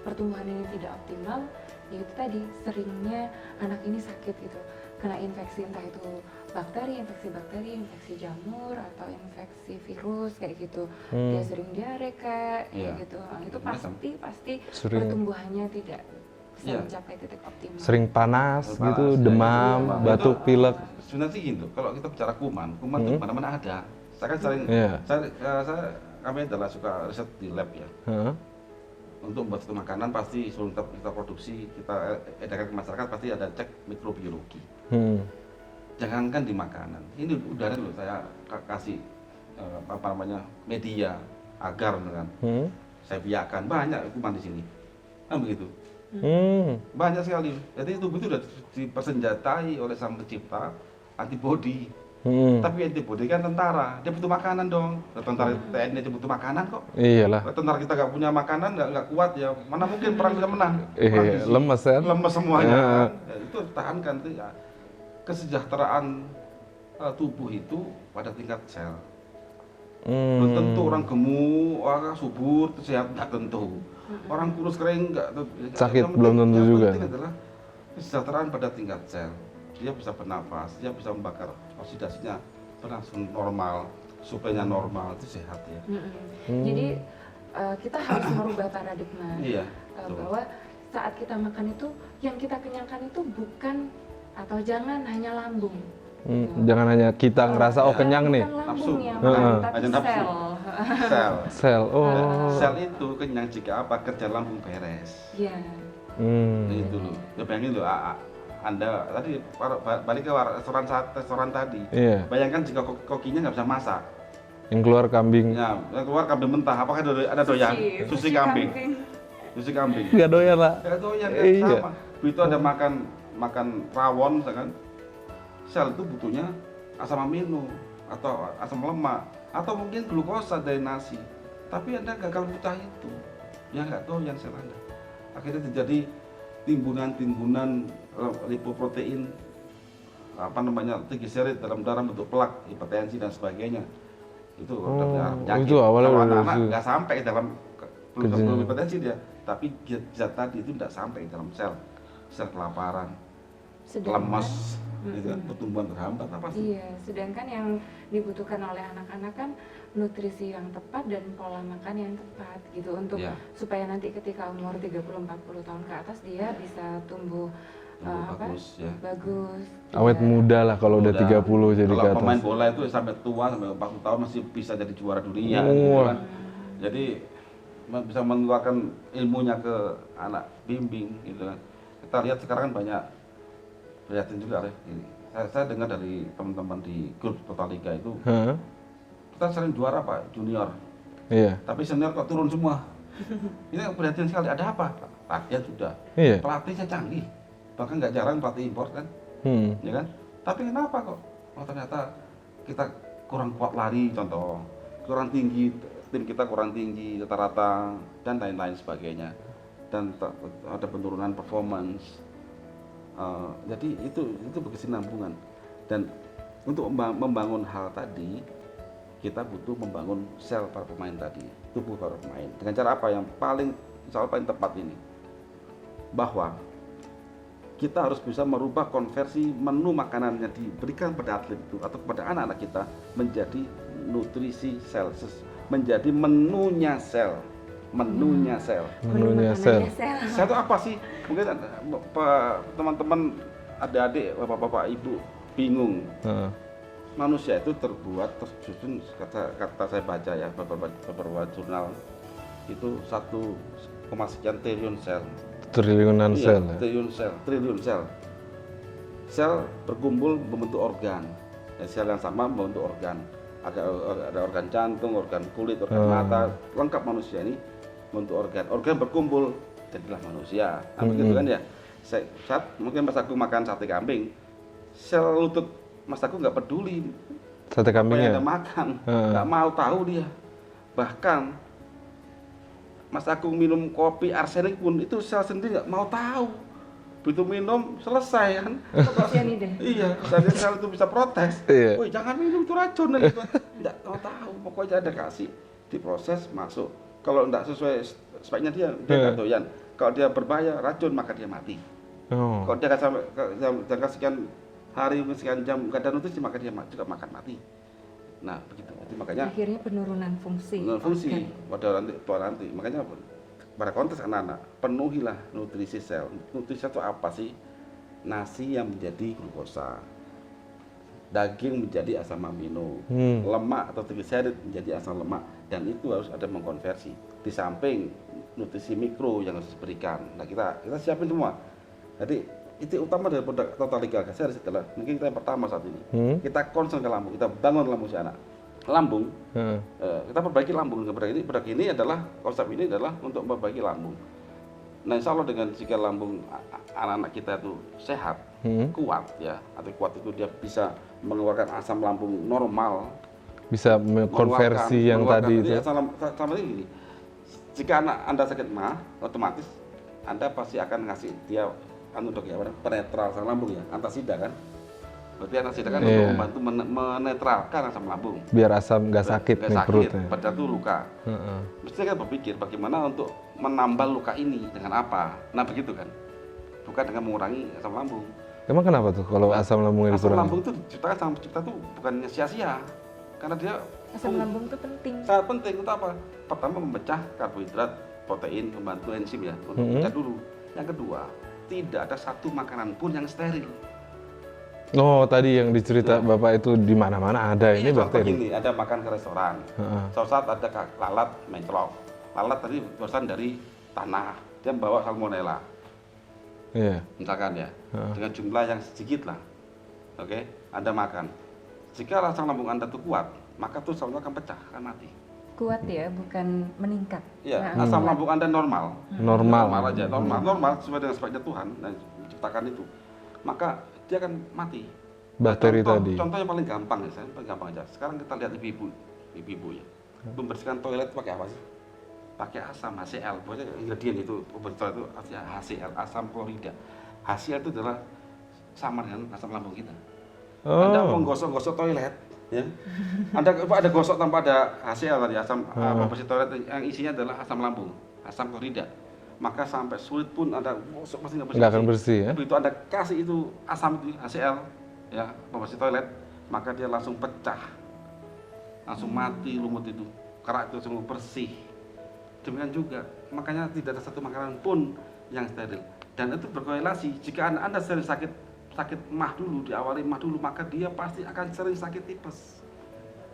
Speaker 3: pertumbuhan ini tidak optimal, yaitu tadi seringnya anak ini sakit gitu, kena infeksi entah itu infeksi bakteri, infeksi jamur atau infeksi virus kayak gitu. Dia sering diare kayak gitu. Nah, itu pasti pertumbuhannya tidak bisa mencapai titik optimal.
Speaker 1: Sering panas gitu, demam, batuk, pilek.
Speaker 2: Sebenarnya sih gitu. Kalau kita bicara kuman itu mana-mana ada. Saya kan sering, kami adalah suka riset di lab ya. Untuk membuat satu makanan pasti sebelum kita produksi, kita edarkan ke masyarakat pasti ada cek mikrobiologi. Jangankan di makanan, ini udara loh saya kasih media agar kan, saya biarkan banyak kuman di sini, kan begitu. Banyak sekali. Jadi tubuh itu sudah dipersenjatai oleh Sang Pencipta antibodi. Tapi antibodi kan tentara, dia butuh makanan dong. Tentara TNI dia butuh makanan kok.
Speaker 1: Iyalah.
Speaker 2: Tentara kita nggak punya makanan, nggak kuat ya. Mana mungkin perang bisa menang?
Speaker 1: Lemes ya.
Speaker 2: Lemes semuanya. Ya, itu tahankan itu ya. Kesejahteraan tubuh itu pada tingkat sel. Belum tentu orang gemuk, orang subur, sehat, nggak tentu. Orang kurus kering nggak
Speaker 1: sakit, belum tentu juga.
Speaker 2: Yang penting adalah kesejahteraan pada tingkat sel. Dia bisa bernafas, dia bisa membakar oksidasinya berlangsung normal, suplainya normal, itu sehat ya.
Speaker 3: Jadi kita harus merubah paradigma bahwa saat kita makan itu yang kita kenyangkan itu bukan atau jangan hanya lambung.
Speaker 1: Jangan hanya kita ngerasa kenyang nih.
Speaker 3: Nafsu. Tapi sel.
Speaker 1: Sel.
Speaker 2: Sel itu kenyang jika apa? Kerja lambung beres.
Speaker 3: Iya.
Speaker 2: Itu loh. Ya bayangin loh, Anda tadi balik ke restoran tadi. Bayangkan jika kokinya nggak bisa masak.
Speaker 1: Yang keluar kambing.
Speaker 2: Ya, yang keluar kambing mentah. Apakah ada doyan? Sushi kambing. Sushi kambing.
Speaker 1: Nggak doyan lah.
Speaker 2: Nggak doyan kan sama. Begitu ada makan rawon, kan? Sel itu butuhnya asam amino atau asam lemak atau mungkin glukosa dari nasi. Tapi Anda gagal pecah itu, ya nggak doyan sel Anda. Akhirnya terjadi timbunan lipoprotein, trigliserid dalam darah bentuk plak, hipertensi dan sebagainya. Itu penyakit.
Speaker 1: Itu awalnya
Speaker 2: kalau anak-anak nggak sampai dalam belum hipertensi dia, tapi zat tadi itu tidak sampai dalam sel kelaparan, lemas, gitu kan, pertumbuhan terhambat apa sih?
Speaker 3: Iya, sedangkan yang dibutuhkan oleh anak-anak kan nutrisi yang tepat dan pola makan yang tepat gitu untuk supaya nanti ketika umur 30-40 tahun ke atas dia bisa tumbuh bagus.
Speaker 1: Awet muda lah kalau udah 30 jadi ke atas.
Speaker 2: Kalau pemain bola itu sampai tua, sampai 40 tahun masih bisa jadi juara dunia gitu kan. Jadi bisa mengeluarkan ilmunya ke anak bimbing gitu kan. Kita lihat sekarang kan banyak prihatin juga ini. Saya dengar dari teman-teman di grup Total Liga itu, kita sering juara Pak junior, tapi senior kok turun semua. Ini prihatin sekali. Ada apa? Latihan sudah, pelatihnya canggih, bahkan nggak jarang pelatih impor kan, ya kan? Tapi kenapa kok? Oh ternyata kita kurang kuat lari, contoh, kurang tinggi, tim kita kurang tinggi rata-rata dan lain-lain sebagainya, dan ada penurunan performance. Jadi itu berkesinambungan, dan untuk membangun hal tadi kita butuh membangun sel para pemain tadi, tubuh para pemain dengan cara apa yang paling tepat ini, bahwa kita harus bisa merubah konversi menu makanan yang diberikan pada atlet itu atau kepada anak-anak kita menjadi nutrisi sel, menjadi menunya sel. Sel itu apa sih? Mungkin teman-teman, adik-adik, bapak-bapak, ibu bingung. manusia itu tersusun, kata saya baca ya beberapa jurnal itu 1, sekian triliun sel.
Speaker 1: Triliunan
Speaker 2: Iya,
Speaker 1: sel. Ya?
Speaker 2: triliun sel. Sel berkumpul membentuk organ. Sel yang sama membentuk organ. Ada organ jantung, organ kulit, organ mata, lengkap manusia ini membentuk organ. Organ berkumpul jadilah manusia. Nah, begitu kan ya. Saat mungkin Mas Agung makan sate kambing, sel lutut Mas Agung nggak peduli
Speaker 1: Sate
Speaker 2: apa yang
Speaker 1: kambingnya.
Speaker 2: Anda makan, nggak mau tahu dia. Bahkan Mas Agung minum kopi arsenik pun itu sel sendiri nggak mau tahu. Begitu minum selesai kan.
Speaker 3: Cyanida.
Speaker 2: Iya, sel itu bisa protes.
Speaker 1: Iya.
Speaker 2: Woi, jangan minum itu racun gitu. Nggak mau tahu, pokoknya ada kasih diproses masuk. Kalau nggak sesuai speknya dia nggak doyan. Kalau dia berbahaya racun maka dia mati. Kalau dia nggak sampai jangka sekian hari, sekian jam nggak ada nutrisi maka dia juga makan mati. Nah begitu. Jadi makanya
Speaker 3: Akhirnya penurunan fungsi.
Speaker 2: fungsi pada nanti. Makanya pada konteks anak-anak penuhilah nutrisi sel. Nutrisi itu apa sih? Nasi yang menjadi glukosa, daging menjadi asam amino, lemak atau trigliserid menjadi asam lemak, dan itu harus ada mengkonversi. Di samping nutrisi mikro yang harus diberikan. Nah kita siapin semua. Jadi itu utama dari produk Total Legal Gaseris adalah mungkin kita yang pertama saat ini. Kita concern ke lambung, kita bangun lambung si anak. Lambung, kita perbaiki lambung. Produk ini adalah, konsep ini adalah untuk memperbaiki lambung. Nah insya Allah dengan jika lambung anak-anak kita itu sehat, kuat ya, atau kuat itu dia bisa mengeluarkan asam lambung normal,
Speaker 1: Bisa konversi yang tadi itu.
Speaker 2: Sama ini, jika anak Anda sakit mah, otomatis Anda pasti akan ngasih dia penetral asam lambung ya, antasida kan. Berarti antasida kan untuk membantu menetralkan asam lambung.
Speaker 1: Biar asam nggak sakit nih perutnya.
Speaker 2: Pada itu luka. Mesti kan berpikir bagaimana untuk menambal luka ini dengan apa. Nah begitu kan, bukan dengan mengurangi asam lambung.
Speaker 1: Emang kenapa tuh kalau asam lambungnya
Speaker 2: Asam
Speaker 1: dikurangi?
Speaker 2: lambung itu diciptakan sama pencipta itu bukannya sia-sia, karena dia
Speaker 3: Asam lambung itu penting.
Speaker 2: sangat penting. Untuk apa? Pertama memecah karbohidrat, protein, membantu enzim ya untuk memecah dulu. Yang kedua, tidak ada satu makanan pun yang steril.
Speaker 1: Oh, tadi yang dicerita Bapak itu di mana-mana ada ini
Speaker 2: Contoh
Speaker 1: bakteri.
Speaker 2: gini, ada makan ke restoran. Suatu saat ada lalat menclok. Lalat tadi berasal dari tanah, dia membawa salmonella.
Speaker 1: Iya.
Speaker 2: Misalkan ya, dengan jumlah yang sedikit lah. Oke, Anda makan. Jika asam lambung Anda tuh kuat, maka tuh salmonella akan pecah, akan mati.
Speaker 3: Kuat ya, bukan meningkat.
Speaker 2: Iya, asam lambung Anda normal.
Speaker 1: Normal
Speaker 2: aja, normal sesuai dengan speknya Tuhan dan menciptakan itu. Maka dia akan mati.
Speaker 1: Bakteri tadi.
Speaker 2: Contoh yang paling gampang ya, paling gampang aja. Sekarang kita lihat ibu-ibu ya. Membersihkan toilet pakai apa sih? Pakai asam HCl. Pokoknya ingredient itu toilet itu HCl, asam klorida. HCl itu adalah sama dengan asam lambung kita. Anda menggosok-gosok toilet, ya. Ada gosok tanpa ada HCl tadi, asam pembersih toilet yang isinya adalah asam lambung, asam klorida. Maka sampai sulit pun Anda gosok pasti
Speaker 1: nggak akan bersih ya.
Speaker 2: Begitu Anda kasih itu asam itu HCl, ya, pembersih toilet, maka dia langsung pecah, langsung mati lumut itu, kerak itu langsung bersih. Demikian juga, makanya tidak ada satu makanan pun yang steril. Dan itu berkorelasi, jika Anda sering sakit mah dulu, diawali mah dulu, maka dia pasti akan sering sakit tipes,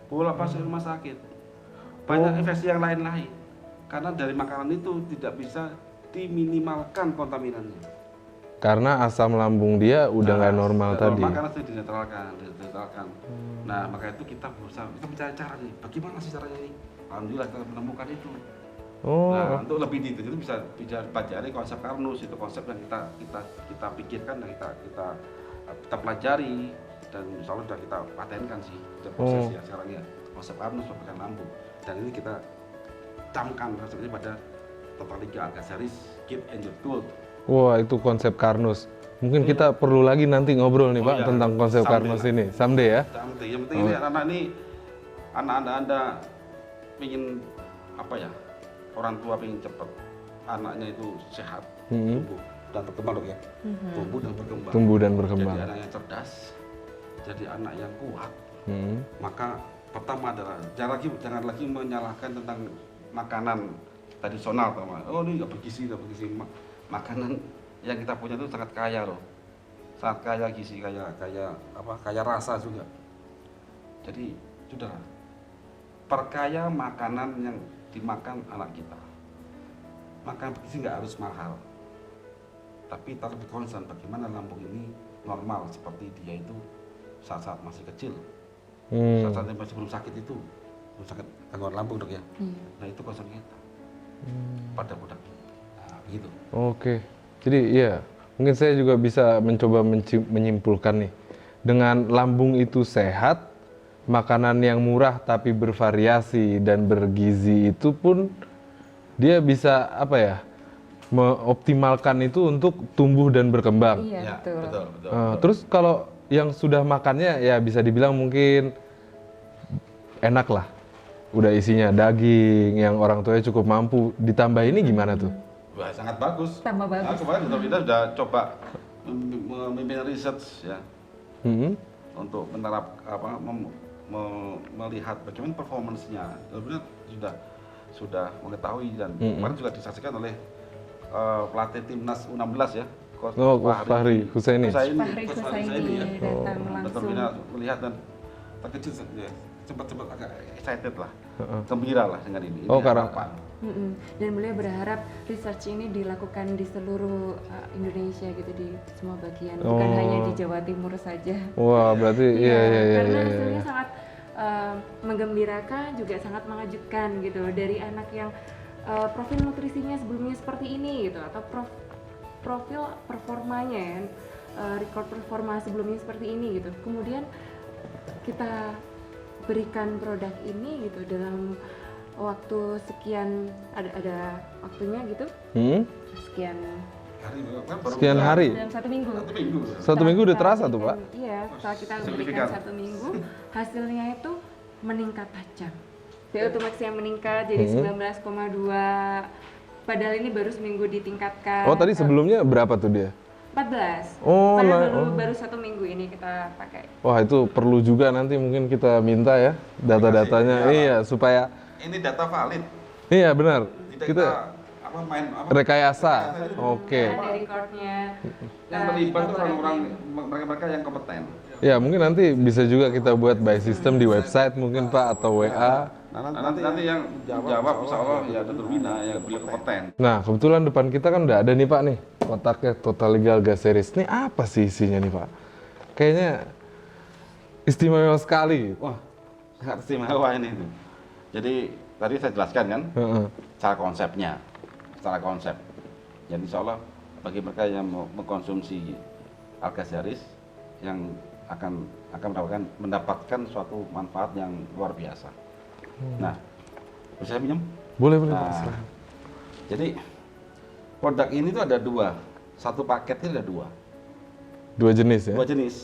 Speaker 2: bolak-balik rumah sakit, banyak infeksi yang lain-lain. Karena dari makanan itu tidak bisa diminimalkan kontaminannya.
Speaker 1: Karena asam lambung dia udah nggak normal tadi.
Speaker 2: Karena sudah dinetralkan. Nah, maka itu kita berusaha, kita mencari cara nih, bagaimana sih caranya ini? Alhamdulillah kita menemukan itu. Nah, untuk lebih detail itu bisa pelajari konsep Carnus, itu konsep yang kita pikirkan dan kita pelajari, dan insya Allah sudah kita patenkan sih, sudah proses ya sekarang ya, konsep Carnus berbagai lambung, dan ini kita camkan konsep ini pada Total Legal Gaseris Keep and Your Tool.
Speaker 1: Wah, itu konsep Carnus. Mungkin kita perlu lagi nanti ngobrol nih Pak
Speaker 2: iya,
Speaker 1: tentang konsep Carnus ini. Someday ya.
Speaker 2: Someday. Yang penting ini anak-anak Anda ingin apa ya? Orang tua ingin cepat anaknya itu sehat, tumbuh dan berkembang dok ya. Tumbuh dan berkembang.
Speaker 1: Tumbuh dan berkembang.
Speaker 2: Jadi anak yang cerdas, jadi anak yang kuat. Maka pertama adalah jangan lagi menyalahkan tentang makanan tradisional, teman. Oh ini nggak bergizi. Makanan yang kita punya itu sangat kaya loh, sangat kaya gizi, kaya rasa juga. Jadi sudah perkaya makanan yang dimakan anak kita. Makan bergizi nggak harus mahal, tapi kita lebih concern bagaimana lambung ini normal seperti dia itu saat-saat masih kecil, saat-saat masih belum sakit itu, belum sakit gangguan lambung dok ya. Nah itu concern kita pada budak. Nah, begitu.
Speaker 1: Oke, jadi ya mungkin saya juga bisa mencoba menyimpulkan nih, dengan lambung itu sehat, makanan yang murah tapi bervariasi dan bergizi itu pun dia bisa apa ya, mengoptimalkan itu untuk tumbuh dan berkembang.
Speaker 3: Iya,
Speaker 2: Ya,
Speaker 3: betul.
Speaker 2: betul.
Speaker 1: Terus kalau yang sudah makannya ya bisa dibilang mungkin enak lah, udah isinya daging yang orang tuanya cukup mampu, ditambah ini gimana tuh?
Speaker 2: Wah, sangat bagus.
Speaker 3: Tambah bagus.
Speaker 2: Nah, kemarin kita sudah coba memimpin riset ya untuk melihat bagaimana performance-nya. Sebenarnya sudah mengetahui dan kemarin juga disaksikan oleh pelatih timnas U16 ya. Coach
Speaker 1: Fahri Husaini.
Speaker 3: Fahri Husaini
Speaker 2: ya.
Speaker 3: datang langsung.
Speaker 2: Betul-betul melihat dan terkejut ya. Cepat-cepat agak excited lah, gembira lah dengan ini.
Speaker 1: Oh, karena
Speaker 2: harapan.
Speaker 3: Dan beliau berharap research ini dilakukan di seluruh Indonesia gitu, di semua bagian, bukan hanya di Jawa Timur saja.
Speaker 1: Wah, berarti iya.
Speaker 3: Karena hasilnya sangat menggembirakan, juga sangat mengejutkan gitu, dari anak yang profil nutrisinya sebelumnya seperti ini gitu, atau profil performanya ya, record performa sebelumnya seperti ini gitu. Kemudian kita berikan produk ini gitu dalam waktu sekian, ada waktunya gitu,
Speaker 1: sekian hari.
Speaker 3: dalam 1 minggu.
Speaker 2: 1 minggu.
Speaker 1: 1 minggu udah terasa tuh Pak?
Speaker 3: Iya, setelah kita berikan 1 minggu, hasilnya itu meningkat tajam. VO2 max-nya meningkat jadi 19,2. Padahal ini baru seminggu ditingkatkan.
Speaker 1: Oh, tadi sebelumnya berapa tuh dia?
Speaker 3: 14.
Speaker 1: Oh,
Speaker 3: Padahal baru 1 minggu ini kita pakai.
Speaker 1: Wah, itu perlu juga nanti mungkin kita minta ya data-datanya. Iya, supaya
Speaker 2: Ini data valid.
Speaker 1: iya benar.
Speaker 2: Tidak
Speaker 1: Kita
Speaker 2: main
Speaker 1: rekayasa. Oke.
Speaker 3: Ada recordnya.
Speaker 2: Yang terlibat itu orang-orang mereka yang kompeten.
Speaker 1: Ya, mungkin nanti bisa juga kita buat by system di website mungkin Pak atau WA.
Speaker 2: Nanti yang jawab insya Allah ya Dr. Wina yang beliau kompeten.
Speaker 1: Nah, kebetulan depan kita kan udah ada nih Pak nih, kotaknya Total Legal Gas Series. Ini apa sih isinya nih Pak? Kayaknya istimewa sekali.
Speaker 2: Wah, sangat istimewa ini. Jadi tadi saya jelaskan kan, cara konsepnya, secara konsep. Jadi insya Allah bagi mereka yang mau mengkonsumsi Alga Series yang akan mendapatkan suatu manfaat yang luar biasa. Nah, bisa minum?
Speaker 1: Boleh Pak.
Speaker 2: Nah, jadi produk ini tuh ada 2, satu paket ini ada 2.
Speaker 1: 2 jenis ya?
Speaker 2: 2 jenis.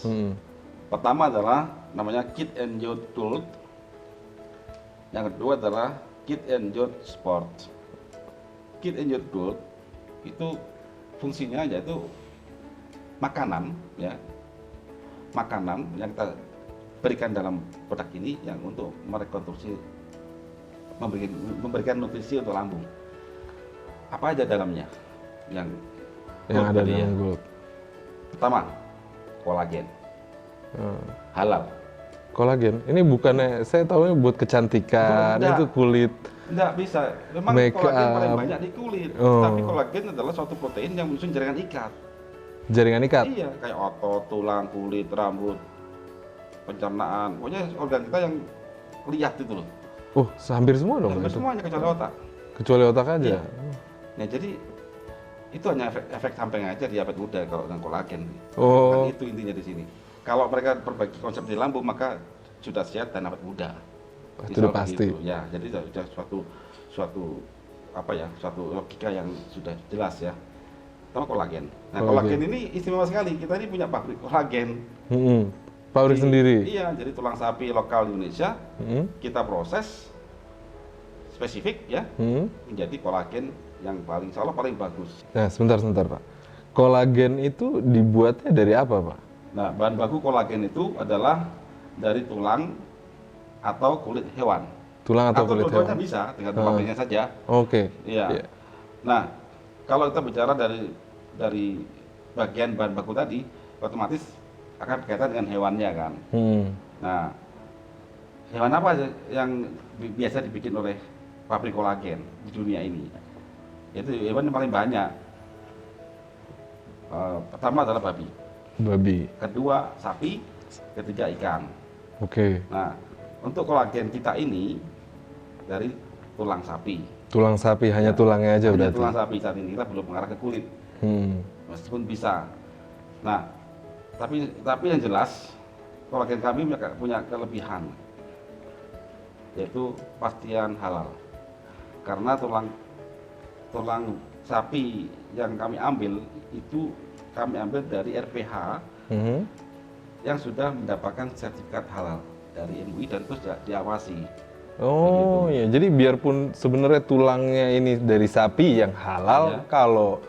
Speaker 2: Pertama adalah namanya Kid and Youth Tool. Yang kedua adalah Kid and Youth Sport. Kid and Youth Tool itu fungsinya yaitu makanan ya. Makanan yang kita berikan dalam produk ini yang untuk merekonstruksi memberikan nutrisi untuk lambung. Apa aja dalamnya yang
Speaker 1: ada dalam gold?
Speaker 2: Pertama, kolagen. Halal.
Speaker 1: Kolagen. Ini bukannya saya tahunya buat kecantikan, itu kulit.
Speaker 2: Enggak bisa. Memang
Speaker 1: Make
Speaker 2: kolagen paling
Speaker 1: up.
Speaker 2: banyak di kulit.
Speaker 1: Oh.
Speaker 2: Tapi kolagen adalah suatu protein yang menyusun jaringan ikat.
Speaker 1: Jaringan ikat.
Speaker 2: Iya, kayak otot, tulang, kulit, rambut, pencernaan. Pokoknya organ kita yang lihat itu loh.
Speaker 1: Oh, hampir semua dong
Speaker 2: Hampir
Speaker 1: itu.
Speaker 2: semuanya kecuali otak.
Speaker 1: Kecuali otak aja.
Speaker 2: Iya. Nah, jadi itu hanya efek samping aja di awet muda kalau dengan kolagen.
Speaker 1: Oh.
Speaker 2: Kan itu intinya di sini. Kalau mereka perbaiki konsep di lambung maka sudah sehat dan awet muda.
Speaker 1: Itu udah pasti.
Speaker 2: Gitu. Ya, jadi sudah suatu logika yang sudah jelas ya. Pertama kolagen. Nah, kolagen ini istimewa sekali. Kita ini punya pabrik kolagen.
Speaker 1: Pabrik sendiri.
Speaker 2: Iya, jadi tulang sapi lokal di Indonesia kita proses spesifik ya menjadi kolagen yang paling bagus.
Speaker 1: Nah, sebentar Pak. Kolagen itu dibuatnya dari apa Pak?
Speaker 2: Nah, bahan baku kolagen itu adalah dari tulang atau kulit hewan.
Speaker 1: Tulang atau kulit
Speaker 2: dua-duanya
Speaker 1: hewan?
Speaker 2: bisa, dengan pabriknya saja.
Speaker 1: Oke.
Speaker 2: Iya.
Speaker 1: Iya.
Speaker 2: Nah, kalau kita bicara dari bagian bahan baku tadi, otomatis akan berkaitan dengan hewannya kan. Nah, Hewan apa yang biasa dibikin oleh pabrik kolagen di dunia ini? Itu hewan yang paling banyak. Pertama adalah babi.
Speaker 1: Babi.
Speaker 2: Kedua sapi. Ketiga ikan.
Speaker 1: Oke.
Speaker 2: Nah, untuk kolagen kita ini dari tulang sapi.
Speaker 1: Tulang sapi, hanya tulangnya aja
Speaker 2: Hanya
Speaker 1: berarti.
Speaker 2: tulang sapi saat ini, kita belum mengarah ke kulit. Meskipun bisa. Nah, tapi yang jelas kolagen kami punya kelebihan, yaitu pastian halal. Karena tulang sapi yang kami ambil itu kami ambil dari RPH yang sudah mendapatkan sertifikat halal dari MUI dan terus diawasi.
Speaker 1: Oh ya, jadi biarpun sebenarnya tulangnya ini dari sapi yang halal, kalau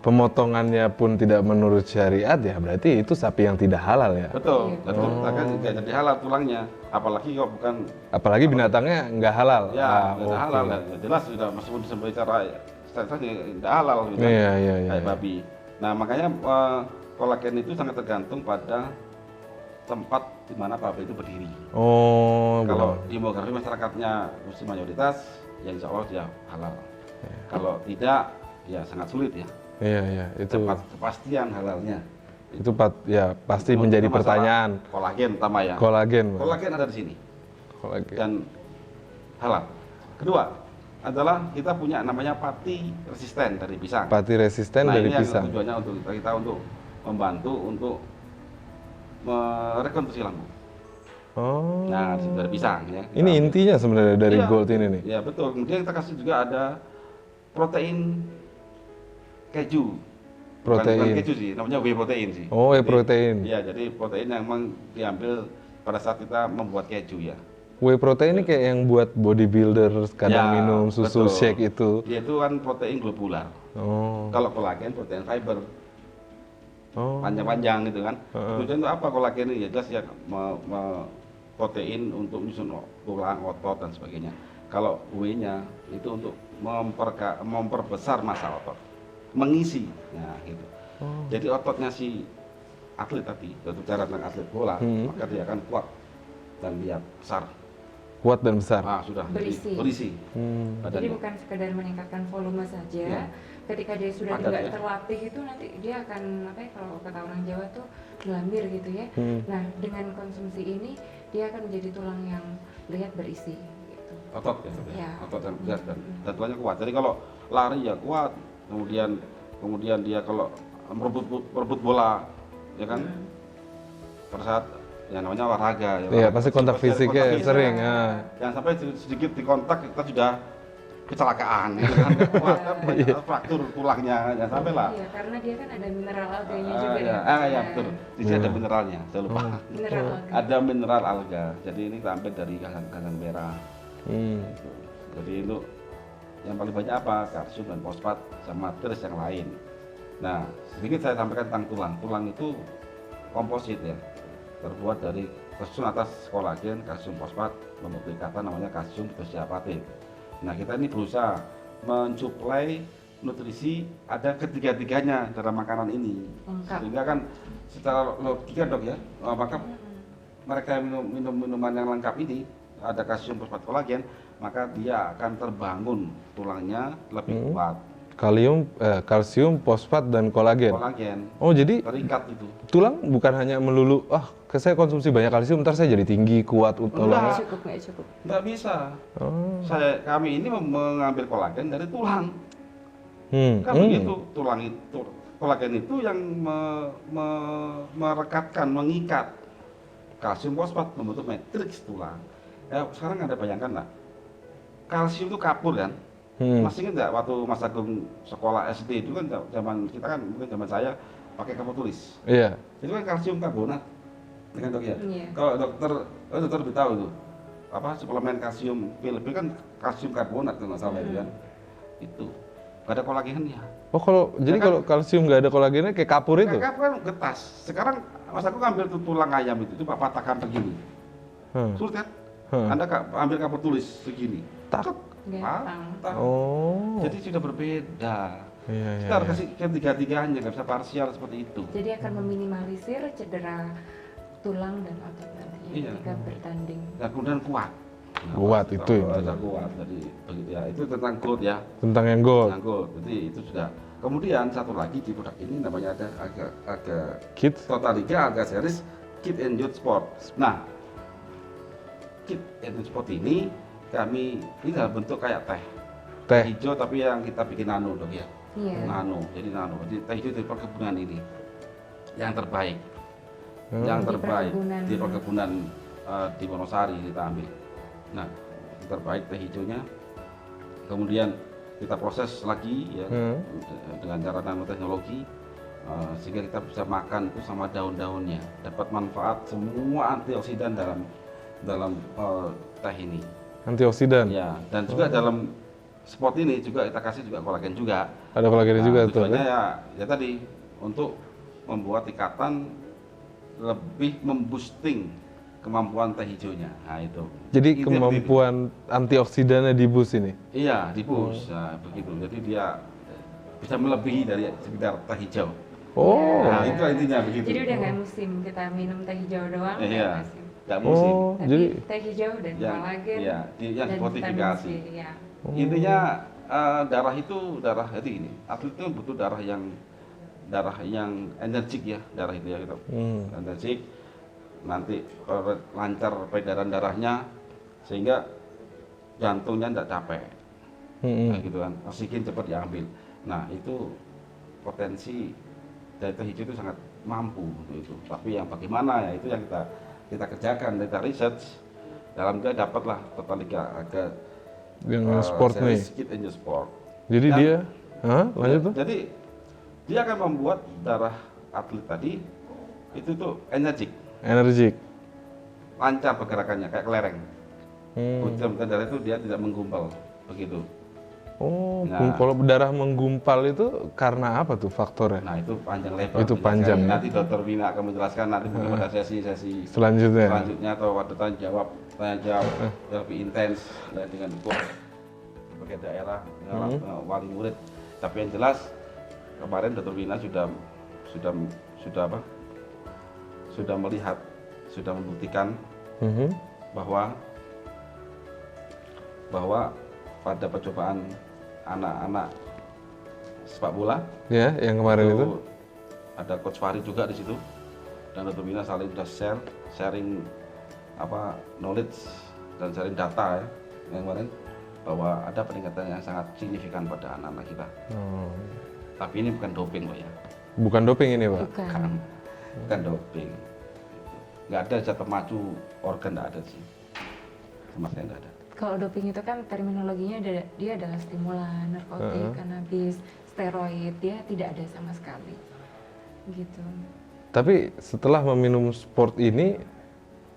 Speaker 1: pemotongannya pun tidak menurut syariat ya berarti itu sapi yang tidak halal ya.
Speaker 2: Betul, akan nggak jadi halal tulangnya, apalagi kok bukan.
Speaker 1: Apalagi binatangnya nggak halal.
Speaker 2: Ya, nggak halal ya. Jelas sudah meskipun secara tidak halal gitu.
Speaker 1: Iya.
Speaker 2: Kayak babi. Nah makanya kolagen itu sangat tergantung pada tempat di mana pabrik itu berdiri.
Speaker 1: Oh.
Speaker 2: Kalau demografi masyarakatnya muslim mayoritas, ya insya Allah dia halal. Kalau tidak, ya sangat sulit ya.
Speaker 1: Iya, itu
Speaker 2: Kepastian halalnya.
Speaker 1: Itu pasti menjadi pertanyaan.
Speaker 2: Kolagen utama ya.
Speaker 1: Kolagen
Speaker 2: Kolagen ada di sini.
Speaker 1: Kolagen.
Speaker 2: Dan halal. Kedua adalah kita punya namanya pati resisten dari pisang.
Speaker 1: Pati resisten dari pisang.
Speaker 2: Nah, ini tujuannya untuk kita untuk membantu untuk merekonstruksi lambung.
Speaker 1: Oh.
Speaker 2: Nah, dari pisang ya.
Speaker 1: Ini intinya sebenarnya dari gold ini nih.
Speaker 2: Ya betul. Kemudian kita kasih juga ada protein keju. Bukan keju sih, namanya whey protein sih.
Speaker 1: Oh, whey protein.
Speaker 2: Iya, jadi protein yang memang diambil pada saat kita membuat keju ya.
Speaker 1: Whey protein ini kayak yang buat bodybuilder kadang minum susu
Speaker 2: betul.
Speaker 1: shake itu.
Speaker 2: Dia itu kan protein globular.
Speaker 1: Oh.
Speaker 2: Kalau kolagen protein fiber.
Speaker 1: Oh.
Speaker 2: Panjang-panjang gitu kan. Kemudian itu apa kolagen ini? Ya jelas ya protein untuk menyusun tulang, otot dan sebagainya. Kalau whey-nya itu untuk memperbesar massa otot, mengisi, nah gitu. Jadi ototnya si atlet tadi, bicara tentang atlet bola, maka dia akan kuat dan dia besar.
Speaker 1: Kuat dan besar.
Speaker 2: Sudah
Speaker 3: Berisi.
Speaker 2: berisi.
Speaker 3: Jadi bukan sekedar meningkatkan volume saja. Ketika dia sudah tidak terlatih itu nanti dia akan kalau kata orang Jawa tuh gelambir gitu ya. Nah dengan konsumsi ini dia akan menjadi tulang yang lihat berisi. Gitu.
Speaker 2: Otot ya. Otot yang besar dan tulangnya kuat. Jadi kalau lari ya kuat, kemudian dia kalau merebut bola, ya kan, pada saat yang namanya olahraga.
Speaker 1: Iya, pasti kontak fisiknya sering.
Speaker 2: Jangan sampai sedikit dikontak kita sudah kecelakaan, gitu kan, fraktur tulangnya, jangan sampai lah.
Speaker 3: Iya, karena dia kan ada mineral alganya juga ya.
Speaker 2: Ya betul. Di sini ada mineralnya, saya lupa.
Speaker 3: Mineral alga.
Speaker 2: Ada mineral alga. Jadi ini diambil dari gangan merah. Jadi itu yang paling banyak apa? Kalsium dan fosfat sama terus yang lain. Nah, sedikit saya sampaikan tentang tulang. Tulang itu komposit ya, terbuat dari tersusun atas kolagen, kalsium fosfat, membentuk ikatan namanya kalsium fosfatit. Nah, kita ini berusaha mensuplai nutrisi ada ketiga-tiganya dalam makanan ini. Sehingga kan secara logika dok ya, maka mereka yang minum minuman yang lengkap ini ada kalsium fosfat kolagen, maka dia akan terbangun tulangnya lebih kuat.
Speaker 1: Kalsium, fosfat dan kolagen. Oh, jadi
Speaker 2: terikat itu.
Speaker 1: Tulang bukan hanya melulu saya konsumsi banyak kalsium ntar saya jadi tinggi, kuat, tulangnya.
Speaker 3: Nggak cukup.
Speaker 2: Nggak bisa. Kami ini mengambil kolagen dari tulang. Kan begitu, kolagen itu yang merekatkan, mengikat kalsium fosfat membentuk matriks tulang. Ya, sekarang Anda bayangkan lah, kalsium itu kapur kan? Masih ingat nggak waktu Mas Agung sekolah SD itu kan zaman kita kan mungkin zaman saya pakai kapur tulis.
Speaker 1: Iya.
Speaker 2: Itu kan kalsium karbonat, kan dok ya?
Speaker 3: Iya.
Speaker 2: Kalau dokter lebih tahu itu suplemen kalsium pil kan kalsium karbonat kalau nggak salah itu kan. Itu nggak ada kolagennya.
Speaker 1: Oh jadi kalau kalsium nggak ada kolagennya kayak kapur itu?
Speaker 2: Kayak kapur kan getas. Sekarang Mas Agung ambil tulang ayam itu patahkan begini. Sulit kan? Anda ambil kapur tulis segini. Jadi sudah berbeda. Kita harus kasih ketiga-tiganya, nggak bisa parsial seperti itu.
Speaker 3: Jadi akan meminimalisir cedera tulang dan otot nantinya.
Speaker 2: Iya.
Speaker 3: ketika bertanding.
Speaker 2: Dan kemudian kuat. Nah,
Speaker 1: Kuat,
Speaker 2: pasti
Speaker 1: itu
Speaker 2: kalau
Speaker 1: intinya.
Speaker 2: ada kuat. Jadi begitu ya. Itu tentang gold ya.
Speaker 1: Tentang yang gold.
Speaker 2: Tentang gold. Jadi itu sudah. Kemudian satu lagi di produk ini namanya ada
Speaker 1: Kit.
Speaker 2: Total Liga Arga Series Kit and Youth Sport. Nah, Kit and Youth Sport ini ini dalam bentuk kayak teh
Speaker 1: Teh.
Speaker 2: hijau tapi yang kita bikin nano dong ya.
Speaker 3: Iya.
Speaker 2: Nano, jadi nano. Jadi teh hijau dari perkebunan ini yang terbaik.
Speaker 1: Hmm.
Speaker 2: Yang
Speaker 3: Di
Speaker 2: terbaik
Speaker 3: perkebunan.
Speaker 2: di perkebunan di Wonosari kita ambil. Nah, yang terbaik teh hijaunya. Kemudian kita proses lagi ya dengan cara nanoteknologi sehingga kita bisa makan itu sama daun-daunnya, dapat manfaat semua antioksidan dalam teh ini.
Speaker 1: Antioksidan.
Speaker 2: Ya, dan juga dalam sport ini juga kita kasih juga kolagen juga.
Speaker 1: Ada kolagennya juga tuh.
Speaker 2: Tujuannya
Speaker 1: Kan?
Speaker 2: ya tadi untuk membuat ikatan lebih memboosting kemampuan teh hijaunya. Nah itu.
Speaker 1: Jadi
Speaker 2: Intinya
Speaker 1: kemampuan antioksidannya di bus ini.
Speaker 2: begitu. Iya, di boost. Nah, begitu. Jadi dia bisa melebihi dari sekedar teh hijau.
Speaker 1: Oh.
Speaker 2: Nah, itu intinya begitu.
Speaker 3: Jadi udah nggak musim kita minum teh hijau doang, nggak
Speaker 2: Iya.
Speaker 3: musim.
Speaker 2: Nggak musim.
Speaker 1: Oh,
Speaker 3: Tapi
Speaker 1: jadi
Speaker 3: teh hijau dan
Speaker 2: Yang-
Speaker 3: kolagen
Speaker 2: iya, yang
Speaker 3: dan
Speaker 2: difortifikasi.
Speaker 3: vitamin C, ya.
Speaker 2: Intinya darah itu jadi ini atlet itu butuh darah yang energik ya, darah itu ya gitu. Energik, nanti lancar peredaran darahnya sehingga jantungnya tidak capek. Nah, gitu kan, oksigen cepat diambil. Nah itu potensi dari teh hijau itu sangat mampu itu. Tapi yang bagaimana ya itu yang kita kerjakan, kita research dalam dia dapatlah Total Liga Arga
Speaker 1: yang sport nih.
Speaker 2: Series Kit and Youth Sport.
Speaker 1: Jadi
Speaker 2: Dan-
Speaker 1: dia, lanjut tuh.
Speaker 2: Jadi dia akan membuat darah atlet tadi itu tuh energik,
Speaker 1: Energik.
Speaker 2: lancar pergerakannya kayak kelereng.
Speaker 1: Hmm.
Speaker 2: Bukan darah itu dia tidak menggumpal begitu.
Speaker 1: Oh,
Speaker 2: Nah.
Speaker 1: kalau darah menggumpal itu karena apa tuh faktornya?
Speaker 2: Nah itu panjang lebar.
Speaker 1: Itu
Speaker 2: menjelaskan.
Speaker 1: panjang, ya?
Speaker 2: Nanti Dokter Wina akan menjelaskan nanti mungkin pada sesi-sesi
Speaker 1: Selanjutnya.
Speaker 2: selanjutnya atau pada tanya jawab yang lebih intens ya, dengan berbagai daerah dengan wali murid. Tapi yang jelas kemarin Dokter Wina sudah melihat, sudah membuktikan bahwa pada percobaan anak-anak sepak bola
Speaker 1: Ya, yang kemarin itu.
Speaker 2: ada Coach Fahri juga di situ dan Dokter Wina saling sudah sharing knowledge dan sharing data ya yang kemarin bahwa ada peningkatan yang sangat signifikan pada anak-anak kita.
Speaker 1: Oh.
Speaker 2: Tapi ini bukan doping Pak ya.
Speaker 1: Bukan doping ini, Pak.
Speaker 3: Bukan.
Speaker 2: Bukan doping. Nggak ada zat pemacu organ, nggak ada sih. Sama sekali nggak ada.
Speaker 3: Kalau doping itu kan terminologinya dia adalah stimulan, narkotik, kanabis, steroid, dia tidak ada sama sekali. Gitu.
Speaker 1: Tapi setelah meminum sport ini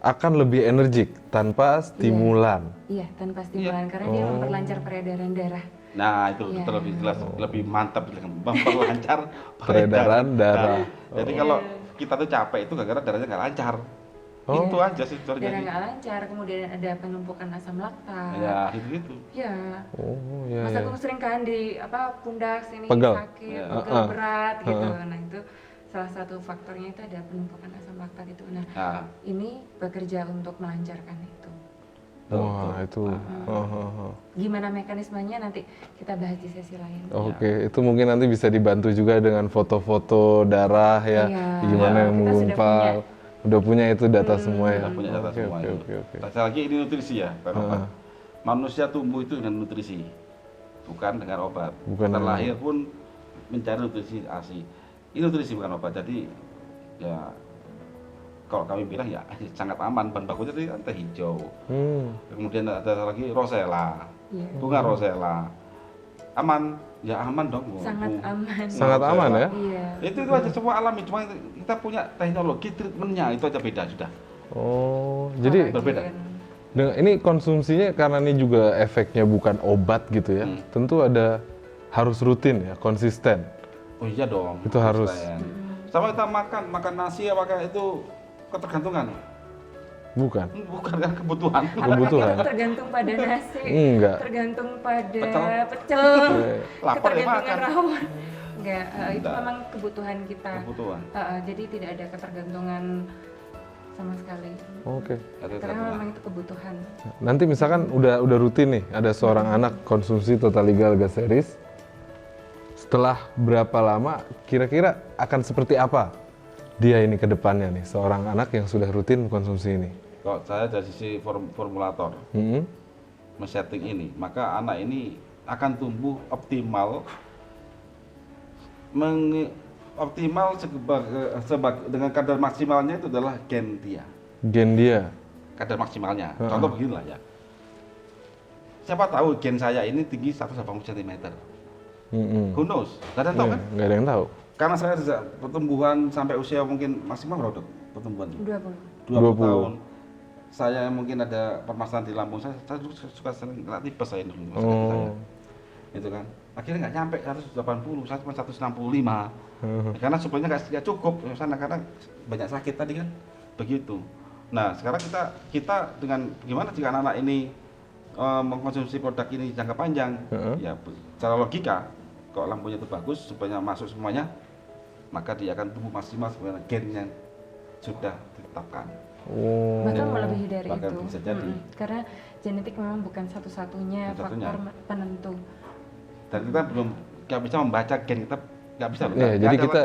Speaker 1: akan lebih energik tanpa stimulan.
Speaker 3: Iya, tanpa stimulan karena dia memperlancar peredaran darah.
Speaker 2: Nah itu
Speaker 3: Iya.
Speaker 2: lebih jelas, lebih mantap memperlancar
Speaker 1: Peredaran darah.
Speaker 2: Nah, jadi kalau kita tuh capek itu gara-gara darahnya nggak lancar. Itu aja sih
Speaker 3: Darah
Speaker 2: sebenarnya.
Speaker 3: nggak lancar, kemudian ada penumpukan asam laktat.
Speaker 2: Ya itu.
Speaker 3: Ya.
Speaker 1: Oh, ya,
Speaker 3: Mas
Speaker 1: ya.
Speaker 3: Agung sering kan di pundak sini
Speaker 1: Pegel.
Speaker 3: sakit,
Speaker 2: Ya.
Speaker 3: pegel berat gitu. Nah itu salah satu faktornya itu ada penumpukan asam laktat itu. Nah
Speaker 2: Nah,
Speaker 3: ini bekerja untuk melancarkan itu.
Speaker 1: Wah, itu.
Speaker 3: Gimana mekanismenya nanti kita bahas di sesi lain.
Speaker 1: Oke, itu mungkin nanti bisa dibantu juga dengan foto-foto darah ya,
Speaker 3: Iya.
Speaker 1: gimana yang
Speaker 3: Kita sudah
Speaker 1: menggumpal. Udah punya itu data semua ya.
Speaker 2: kita punya data
Speaker 1: Oke,
Speaker 2: semua
Speaker 1: oke,
Speaker 2: itu.
Speaker 1: oke, oke.
Speaker 2: Sekali lagi ini nutrisi ya, Pak Bapak. Manusia tumbuh itu dengan nutrisi, bukan dengan obat.
Speaker 1: Bukan dengan
Speaker 2: Terlahir pun mencari nutrisi ASI. Ini nutrisi bukan obat. Jadi ya kalau kami bilang ya sangat aman. Bahan bakunya tadi kan teh hijau. Kemudian ada lagi rosella,
Speaker 3: Iya.
Speaker 2: bunga rosella. Aman, ya aman dong.
Speaker 3: Sangat aman.
Speaker 1: Sangat aman ya.
Speaker 3: Iya.
Speaker 2: Itu aja semua alami, cuma kita punya teknologi treatmentnya itu aja beda sudah.
Speaker 1: Oh, jadi
Speaker 2: Berbeda.
Speaker 1: ini konsumsinya karena ini juga efeknya bukan obat gitu ya. Tentu ada harus rutin ya, konsisten.
Speaker 2: Oh iya dong.
Speaker 1: Itu harus.
Speaker 2: konsisten. Sama kita makan nasi apakah itu ketergantungan?
Speaker 1: Bukan.
Speaker 2: Bukan kan kebutuhan.
Speaker 3: Apakah
Speaker 1: Kebutuhan.
Speaker 3: kita tergantung pada nasi?
Speaker 1: Enggak.
Speaker 3: Tergantung pada
Speaker 2: Pecel.
Speaker 3: pecel.
Speaker 2: Lapar ya
Speaker 3: Ketergantungan
Speaker 2: makan.
Speaker 3: rawon. Enggak, itu
Speaker 2: Enggak.
Speaker 3: memang kebutuhan kita.
Speaker 2: Kebutuhan.
Speaker 3: Jadi tidak ada ketergantungan sama sekali.
Speaker 1: Oke.
Speaker 3: Karena memang itu kebutuhan.
Speaker 1: Nanti misalkan udah rutin nih, ada seorang anak konsumsi Totaliga Alga Series. Setelah berapa lama, kira-kira akan seperti apa dia ini ke depannya nih, seorang anak yang sudah rutin konsumsi ini?
Speaker 2: Kalau saya dari sisi formulator, men-setting ini, maka anak ini akan tumbuh optimal, dengan kadar maksimalnya itu adalah gen dia.
Speaker 1: Gen dia?
Speaker 2: Kadar maksimalnya. Contoh beginilah ya. Siapa tahu gen saya ini tinggi 180 cm. Who knows? Gak ada yang tahu kan?
Speaker 1: Gak ada yang tahu.
Speaker 2: Karena saya pertumbuhan sampai usia mungkin maksimal berapa dok? Pertumbuhan
Speaker 3: 20
Speaker 2: tahun. Saya mungkin ada permasalahan di lambung saya suka sering kena tipes saya dulu saya. Itu kan. Akhirnya nggak nyampe 180, saya cuma 165. Karena supaya nggak cukup sana karena banyak sakit tadi kan. Begitu. Nah, sekarang kita dengan gimana jika anak-anak ini mengkonsumsi produk ini jangka panjang? Ya, secara logika kalau lambungnya itu bagus supaya masuk semuanya, maka dia akan tumbuh maksimal sebenarnya gennya sudah ditetapkan.
Speaker 3: Bahkan melebihi dari
Speaker 2: bahkan
Speaker 3: itu.
Speaker 2: Bisa jadi.
Speaker 3: Karena genetik memang bukan satu-satunya faktor penentu.
Speaker 2: Dan kita belum nggak bisa membaca gen, kita nggak bisa.
Speaker 1: Jadi kita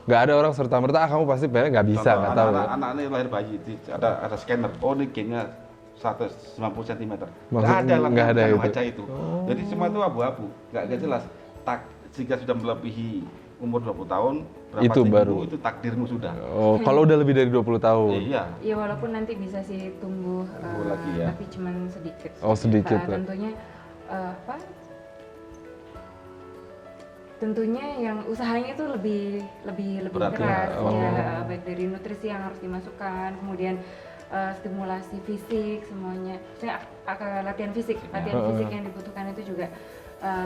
Speaker 1: nggak ada orang serta merta kamu pasti pengen nggak bisa, nggak tahu.
Speaker 2: Anak ini lahir bayi, ada scanner. Oh ini gennya 190 cm.
Speaker 1: Nggak ada
Speaker 2: yang baca itu. Jadi semua itu abu-abu, nggak jelas. Jika sudah melebihi umur 20 tahun, berapa
Speaker 1: itu baru
Speaker 2: itu takdirmu sudah.
Speaker 1: Oh, kalau udah lebih dari 20 tahun.
Speaker 2: Iya.
Speaker 3: Ya walaupun nanti bisa sih tumbuh
Speaker 2: lagi ya.
Speaker 3: tapi cuman sedikit.
Speaker 1: Oh, sedikit.
Speaker 3: Tentunya tentunya yang usahanya itu lebih keras ya, baik dari nutrisi yang harus dimasukkan, kemudian stimulasi fisik semuanya. Maksudnya latihan fisik yang dibutuhkan itu juga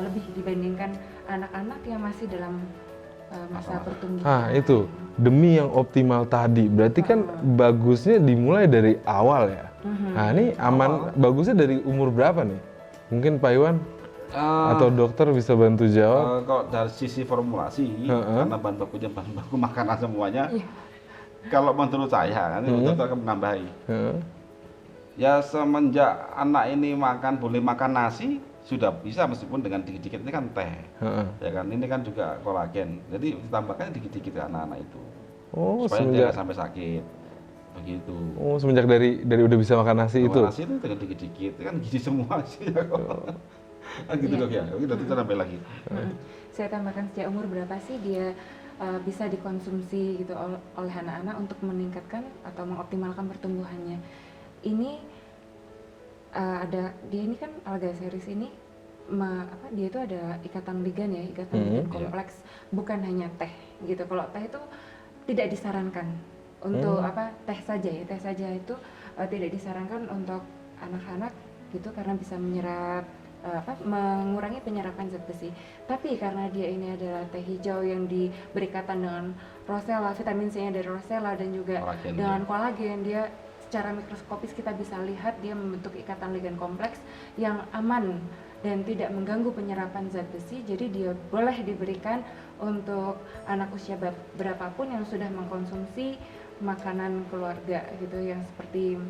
Speaker 3: lebih dibandingkan anak-anak yang masih dalam masa pertumbuhan.
Speaker 1: Itu demi yang optimal tadi. Berarti kan bagusnya dimulai dari awal ya. Nah, ini aman bagusnya dari umur berapa nih? Mungkin Pak Iwan atau dokter bisa bantu jawab.
Speaker 2: Kalau dari sisi formulasi, karena bahan baku makanan semuanya. Kalau menurut saya, dokter akan menambahi. Ya semenjak anak ini boleh makan nasi, sudah bisa meskipun dengan dikit-dikit ini kan teh, ya kan ini kan juga kolagen, jadi ditambahkan dikit-dikit ke anak-anak itu, supaya jangan sampai sakit, begitu.
Speaker 1: Oh, semenjak dari udah bisa makan nasi itu?
Speaker 2: Nasi itu dengan dikit-dikit, kan gizi semua sih ya kok. Gitu dok ya, oke nanti kita tambah lagi.
Speaker 3: Saya tambahkan sejak umur berapa sih dia bisa dikonsumsi gitu oleh anak-anak untuk meningkatkan atau mengoptimalkan pertumbuhannya. Ini dia ini kan Alga Series ini dia itu ada ikatan ligan ya, ligan kompleks, bukan hanya teh gitu. Kalau teh itu tidak disarankan untuk teh saja itu tidak disarankan untuk anak-anak gitu karena bisa menyerap mengurangi penyerapan zat besi. Tapi karena dia ini adalah teh hijau yang berikatan dengan rosella, vitamin C-nya dari rosella dan juga dengan kolagen, dia secara mikroskopis kita bisa lihat dia membentuk ikatan ligan kompleks yang aman dan tidak mengganggu penyerapan zat besi. Jadi dia boleh diberikan untuk anak usia berapapun yang sudah mengkonsumsi makanan keluarga gitu, yang seperti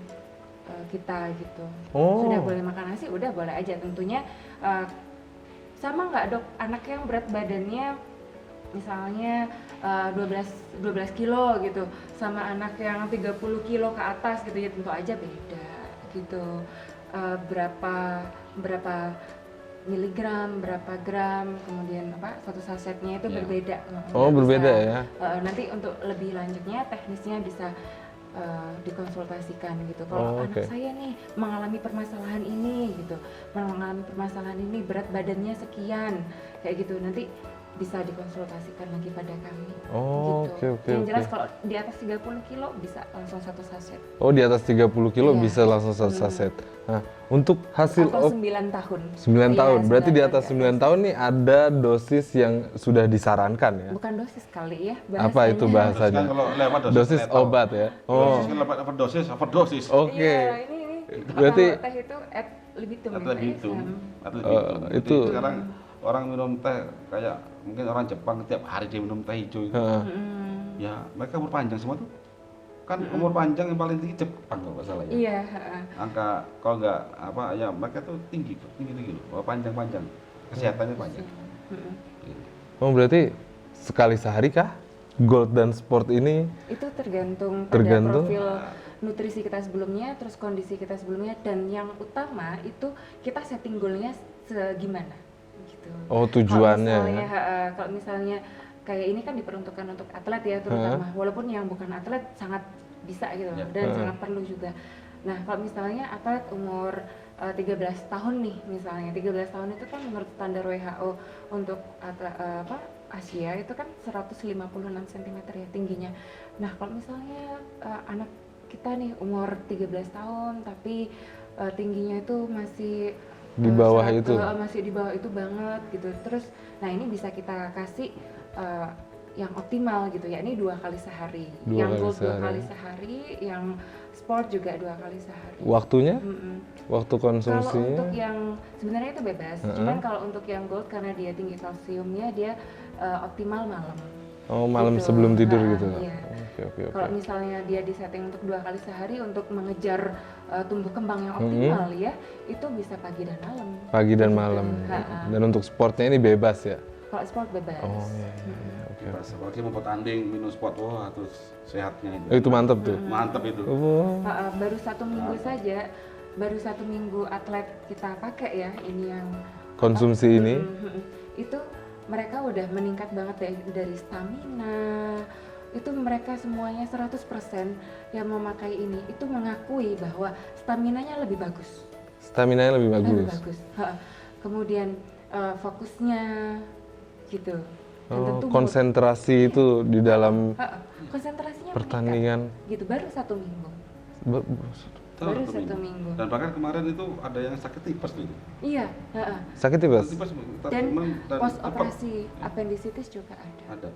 Speaker 3: kita gitu. Sudah boleh makan nasi, udah boleh aja. Tentunya sama nggak dok, anak yang berat badannya misalnya 12 kilo gitu sama anak yang 30 kilo ke atas gitu, ya tentu aja beda gitu. Berapa miligram, berapa gram, kemudian satu sasetnya itu berbeda.
Speaker 1: Berbeda ya.
Speaker 3: Nanti untuk lebih lanjutnya teknisnya bisa dikonsultasikan gitu. Kalau anak saya nih mengalami permasalahan ini gitu, berat badannya sekian kayak gitu, nanti bisa dikonsultasikan lagi pada kami. Gitu. Yang jelas kalau di atas 30 kilo bisa langsung satu saset.
Speaker 1: Di atas 30 kilo bisa langsung satu saset. Nah, untuk hasil
Speaker 3: atau 9 tahun.
Speaker 1: 9 tahun. Berarti di atas 9 tahun nih ada dosis yang sudah disarankan ya?
Speaker 3: Bukan dosis kali ya bahasanya.
Speaker 1: Apa itu bahasanya? Dosis obat ya?
Speaker 2: Dosis kan lewat overdosis.
Speaker 1: Oke.
Speaker 3: Iya, ini.
Speaker 1: Berarti
Speaker 3: teh itu ad libitum.
Speaker 1: Itu
Speaker 2: sekarang orang minum teh kayak mungkin orang Jepang tiap hari dia minum teh hijau itu. Ya mereka berpanjang semua tuh kan umur panjang yang paling tinggi Jepang kalau nggak salah ya.
Speaker 3: Iya.
Speaker 2: Angka kalau nggak apa ya mereka tuh tinggi loh, panjang kesehatannya panjang.
Speaker 1: Oh berarti sekali sehari kah gold dan sport ini?
Speaker 3: Itu tergantung pada profil nutrisi kita sebelumnya, terus kondisi kita sebelumnya, dan yang utama itu kita setting goalnya segimana gitu.
Speaker 1: Oh tujuannya.
Speaker 3: Kalau misalnya kayak ini kan diperuntukkan untuk atlet ya terutama, walaupun yang bukan atlet sangat bisa gitu dan sangat perlu juga. Nah kalau misalnya atlet umur 13 tahun nih misalnya, 13 tahun itu kan menurut standar WHO untuk Asia itu kan 156 cm ya tingginya. Nah kalau misalnya anak kita nih umur 13 tahun tapi tingginya itu masih
Speaker 1: di bawah itu,
Speaker 3: masih di bawah itu banget gitu. Terus nah ini bisa kita kasih yang optimal gitu ya, ini 2 kali sehari, yang gold 2 kali sehari, yang sport juga 2 kali sehari.
Speaker 1: Waktunya? Waktu konsumsinya?
Speaker 3: Kalau untuk yang sebenarnya itu bebas, cuman kalau untuk yang gold karena dia tinggi kalsiumnya dia optimal malam.
Speaker 1: Oh malam gitu. Sebelum tidur gitu? Iya. Okay.
Speaker 3: Kalau misalnya dia disetting untuk 2 kali sehari untuk mengejar tumbuh kembang yang optimal ya, itu bisa pagi dan malam.
Speaker 1: Pagi dan malam. Dan untuk sportnya ini bebas ya?
Speaker 3: Kalau sport bebas.
Speaker 1: Oh iya.
Speaker 2: Bebas, apalagi mau bertanding minum sport, wah terus sehatnya itu.
Speaker 1: Itu mantap tuh.
Speaker 2: Mantap itu.
Speaker 3: Baru 1 minggu saja, baru 1 minggu atlet kita pakai ya ini yang
Speaker 1: konsumsi ini.
Speaker 3: Itu mereka udah meningkat banget dari stamina. Itu mereka semuanya 100% yang memakai ini itu mengakui bahwa staminanya lebih bagus.
Speaker 1: Staminanya lebih bagus.
Speaker 3: Kemudian fokusnya gitu.
Speaker 1: Konsentrasi itu di dalam
Speaker 3: konsentrasinya
Speaker 1: pertandingan
Speaker 3: meningkat, gitu baru 1 minggu. Baru 1 minggu.
Speaker 2: Dan bahkan kemarin itu ada yang sakit tipes tuh.
Speaker 3: Iya.
Speaker 1: Sakit tipes.
Speaker 3: Dan post operasi appendicitis juga ada.
Speaker 2: Ada.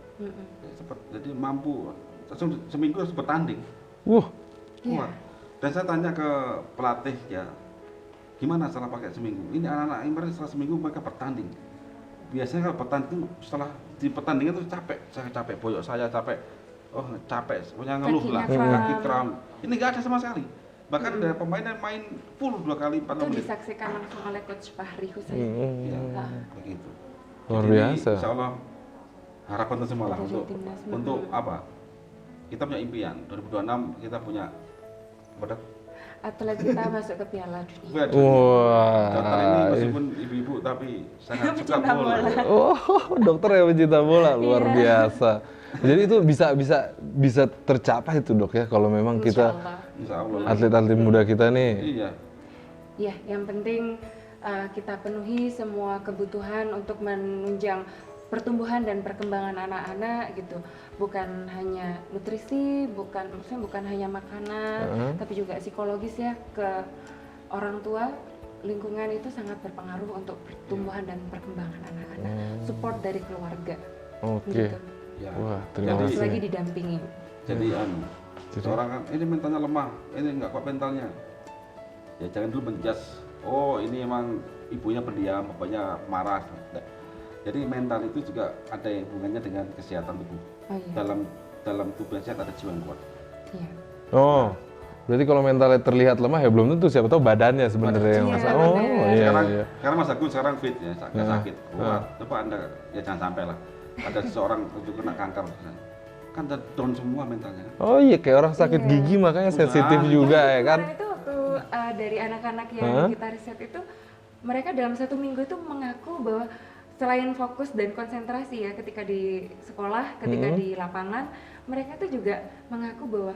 Speaker 2: Cepat. Jadi mampu langsung seminggu harus bertanding.
Speaker 1: Kuat.
Speaker 2: Dan saya tanya ke pelatih ya, gimana setelah pakai seminggu? Ini anak-anak ini setelah seminggu mereka bertanding. Biasanya kalau bertanding itu setelah di pertandingan itu capek, saya capek, boyok saya capek, capek, punya ngeluh lah, kaki kram. Ini nggak ada sama sekali. Bahkan ada pemain yang main full 2 kali 4 menit.
Speaker 3: Itu disaksikan langsung oleh Coach Fahri Husain.
Speaker 2: Ya, begitu.
Speaker 1: Luar biasa.
Speaker 2: Insya Allah harapan itu semua lah untuk apa? Kita punya impian 2026 kita punya
Speaker 3: atlet kita masuk ke Piala Dunia.
Speaker 1: Wah.
Speaker 2: Dokter ini meskipun ibu-ibu tapi sangat suka bola.
Speaker 1: Dokter yang pencinta bola luar biasa. Jadi itu bisa tercapai itu dok ya kalau memang kita atlet-atlet muda kita nih.
Speaker 2: Iya.
Speaker 3: Ya, yang penting kita penuhi semua kebutuhan untuk menunjang pertumbuhan dan perkembangan anak-anak gitu. Bukan hanya nutrisi, bukan hanya makanan, tapi juga psikologis ya ke orang tua, lingkungan itu sangat berpengaruh untuk pertumbuhan dan perkembangan anak-anak. Support dari keluarga.
Speaker 1: Oke.
Speaker 3: Gitu.
Speaker 2: Ya.
Speaker 1: Wah, terima kasih.
Speaker 3: Lagi didampingi.
Speaker 2: Jadi seorang kan ini mentalnya lemah, ini nggak kuat mentalnya. Ya jangan dulu menjudge. Oh ini emang ibunya pendiam, bapaknya marah. Jadi mental itu juga ada hubungannya dengan kesehatan tubuh.
Speaker 3: Oh, iya.
Speaker 2: Dalam tubuh yang sehat ada jiwa yang kuat.
Speaker 3: Iya.
Speaker 1: Oh, berarti kalau mentalnya terlihat lemah ya belum tentu siapa tahu badannya sebenarnya yang masalah. Oh iya.
Speaker 2: Sekarang Mas Agung sekarang fit ya, nggak sakit. Kuat. Coba Anda ya jangan sampai lah. Ada seseorang itu kena kanker, kan down semua mentalnya.
Speaker 1: Oh iya, kayak orang sakit gigi makanya sensitif juga ya kan?
Speaker 3: Itu waktu dari anak-anak yang kita riset itu, mereka dalam 1 minggu itu mengaku bahwa selain fokus dan konsentrasi ya ketika di sekolah, ketika di lapangan, mereka tuh juga mengaku bahwa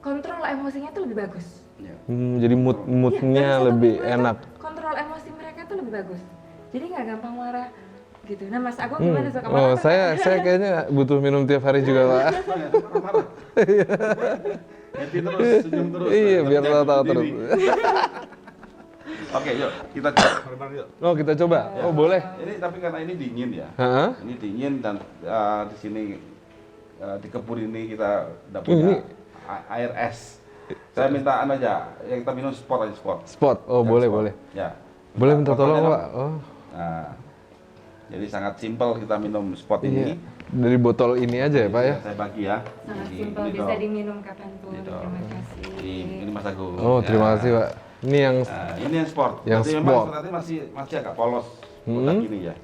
Speaker 3: kontrol emosinya tuh lebih bagus.
Speaker 1: Jadi moodnya lebih enak.
Speaker 3: Kontrol emosi mereka tuh lebih bagus. Jadi nggak gampang marah gitu. Nah Mas Agung gimana suka marah?
Speaker 1: Oh saya kayaknya butuh minum tiap hari juga Pak.
Speaker 2: Marah. Happy terus, senyum terus.
Speaker 1: Iya biar tahu terus.
Speaker 2: Oke, yuk kita coba.
Speaker 1: Oh kita coba. Oh boleh.
Speaker 2: Ini tapi karena ini dingin ya. Ini dingin dan di sini di kebun ini kita udah punya air es. Saya minta aja, yang kita minum sport aja sport.
Speaker 1: Sport. Oh boleh boleh.
Speaker 2: Ya.
Speaker 1: Boleh minta tolong Pak. Oh.
Speaker 2: Nah, jadi sangat simpel kita minum sport ini.
Speaker 1: dari botol ini aja ya Pak ya?
Speaker 2: Saya bagi ya.
Speaker 3: Sangat
Speaker 2: Ini-
Speaker 3: simpel,
Speaker 2: ini
Speaker 3: bisa
Speaker 2: dong.
Speaker 3: diminum kapanpun.
Speaker 2: Ini dong.
Speaker 3: Terima kasih.
Speaker 2: Ini Mas Agung.
Speaker 1: Oh terima
Speaker 2: Ya.
Speaker 1: kasih Pak. Ini yang
Speaker 2: Nah, ini yang sport.
Speaker 1: Yang
Speaker 2: Berarti
Speaker 1: sport.
Speaker 2: memang nanti masih agak polos kotak ini ya.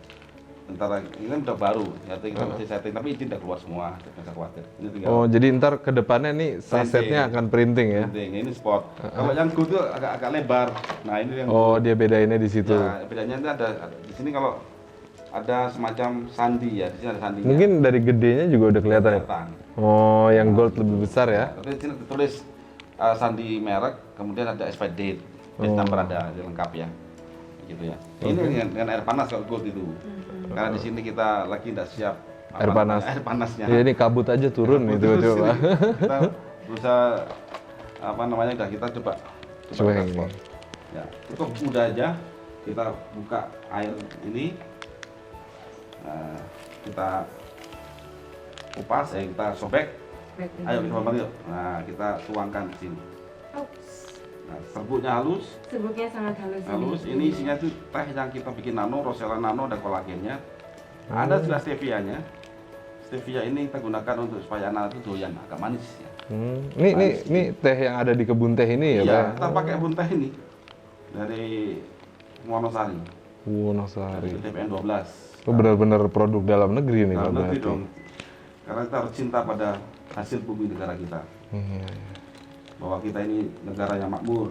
Speaker 2: Antara ini kan udah baru, nanti kita masih setting, tapi izin udah keluar semua, jangan usah khawatir. Ini tinggal
Speaker 1: Oh jadi ntar ke depannya nih sasetnya akan printing ya?
Speaker 2: penting. Ini sport. Kalau yang good itu agak lebar. Nah ini yang
Speaker 1: Oh dia bedainnya di situ.
Speaker 2: ya, bedanya itu ada di sini kalau ada semacam sandi ya, di sini ada sandinya.
Speaker 1: Mungkin dari gedenya juga udah kelihatan ya?
Speaker 2: Kelihatan.
Speaker 1: Oh yang gold lebih besar ya?
Speaker 2: Tapi di sini ditulis sandi merek, kemudian ada expired date, date number ada lengkap ya, gitu ya. Ini dengan air panas kalau gold itu, karena di sini kita lagi tidak siap
Speaker 1: Air panas.
Speaker 2: air panasnya.
Speaker 1: Ya ini kabut aja turun nih
Speaker 2: Terus
Speaker 1: tiba-tiba
Speaker 2: ini
Speaker 1: Pak.
Speaker 2: kita berusaha apa namanya udah kita coba
Speaker 1: Coba yang
Speaker 2: ekspor. Ya, cukup mudah aja kita buka air ini, nah, kita kupas, kita sobek.
Speaker 3: Baik,
Speaker 2: Ayo kita balik yuk. Nah, kita tuangkan di sini.
Speaker 3: Ups.
Speaker 2: Nah, serbuknya halus.
Speaker 3: Serbuknya sangat halus.
Speaker 2: Halus. Ini isinya tuh teh yang kita bikin nano, rosella nano, dan kolagennya. Ada juga stevianya. Stevia ini kita gunakan untuk supaya anak itu doyan agak manis ya.
Speaker 1: Ini teh yang ada di kebun teh ini ya Pak?
Speaker 2: Iya, kita pakai kebun teh ini dari Wonosari,
Speaker 1: Wonosari.
Speaker 2: TPN 12.
Speaker 1: Itu benar-benar produk dalam negeri nih Pak
Speaker 2: Dalam negeri
Speaker 1: berarti.
Speaker 2: dong. Karena kita harus cinta pada hasil bumi negara kita.
Speaker 1: Iya.
Speaker 2: Bahwa kita ini negara yang makmur.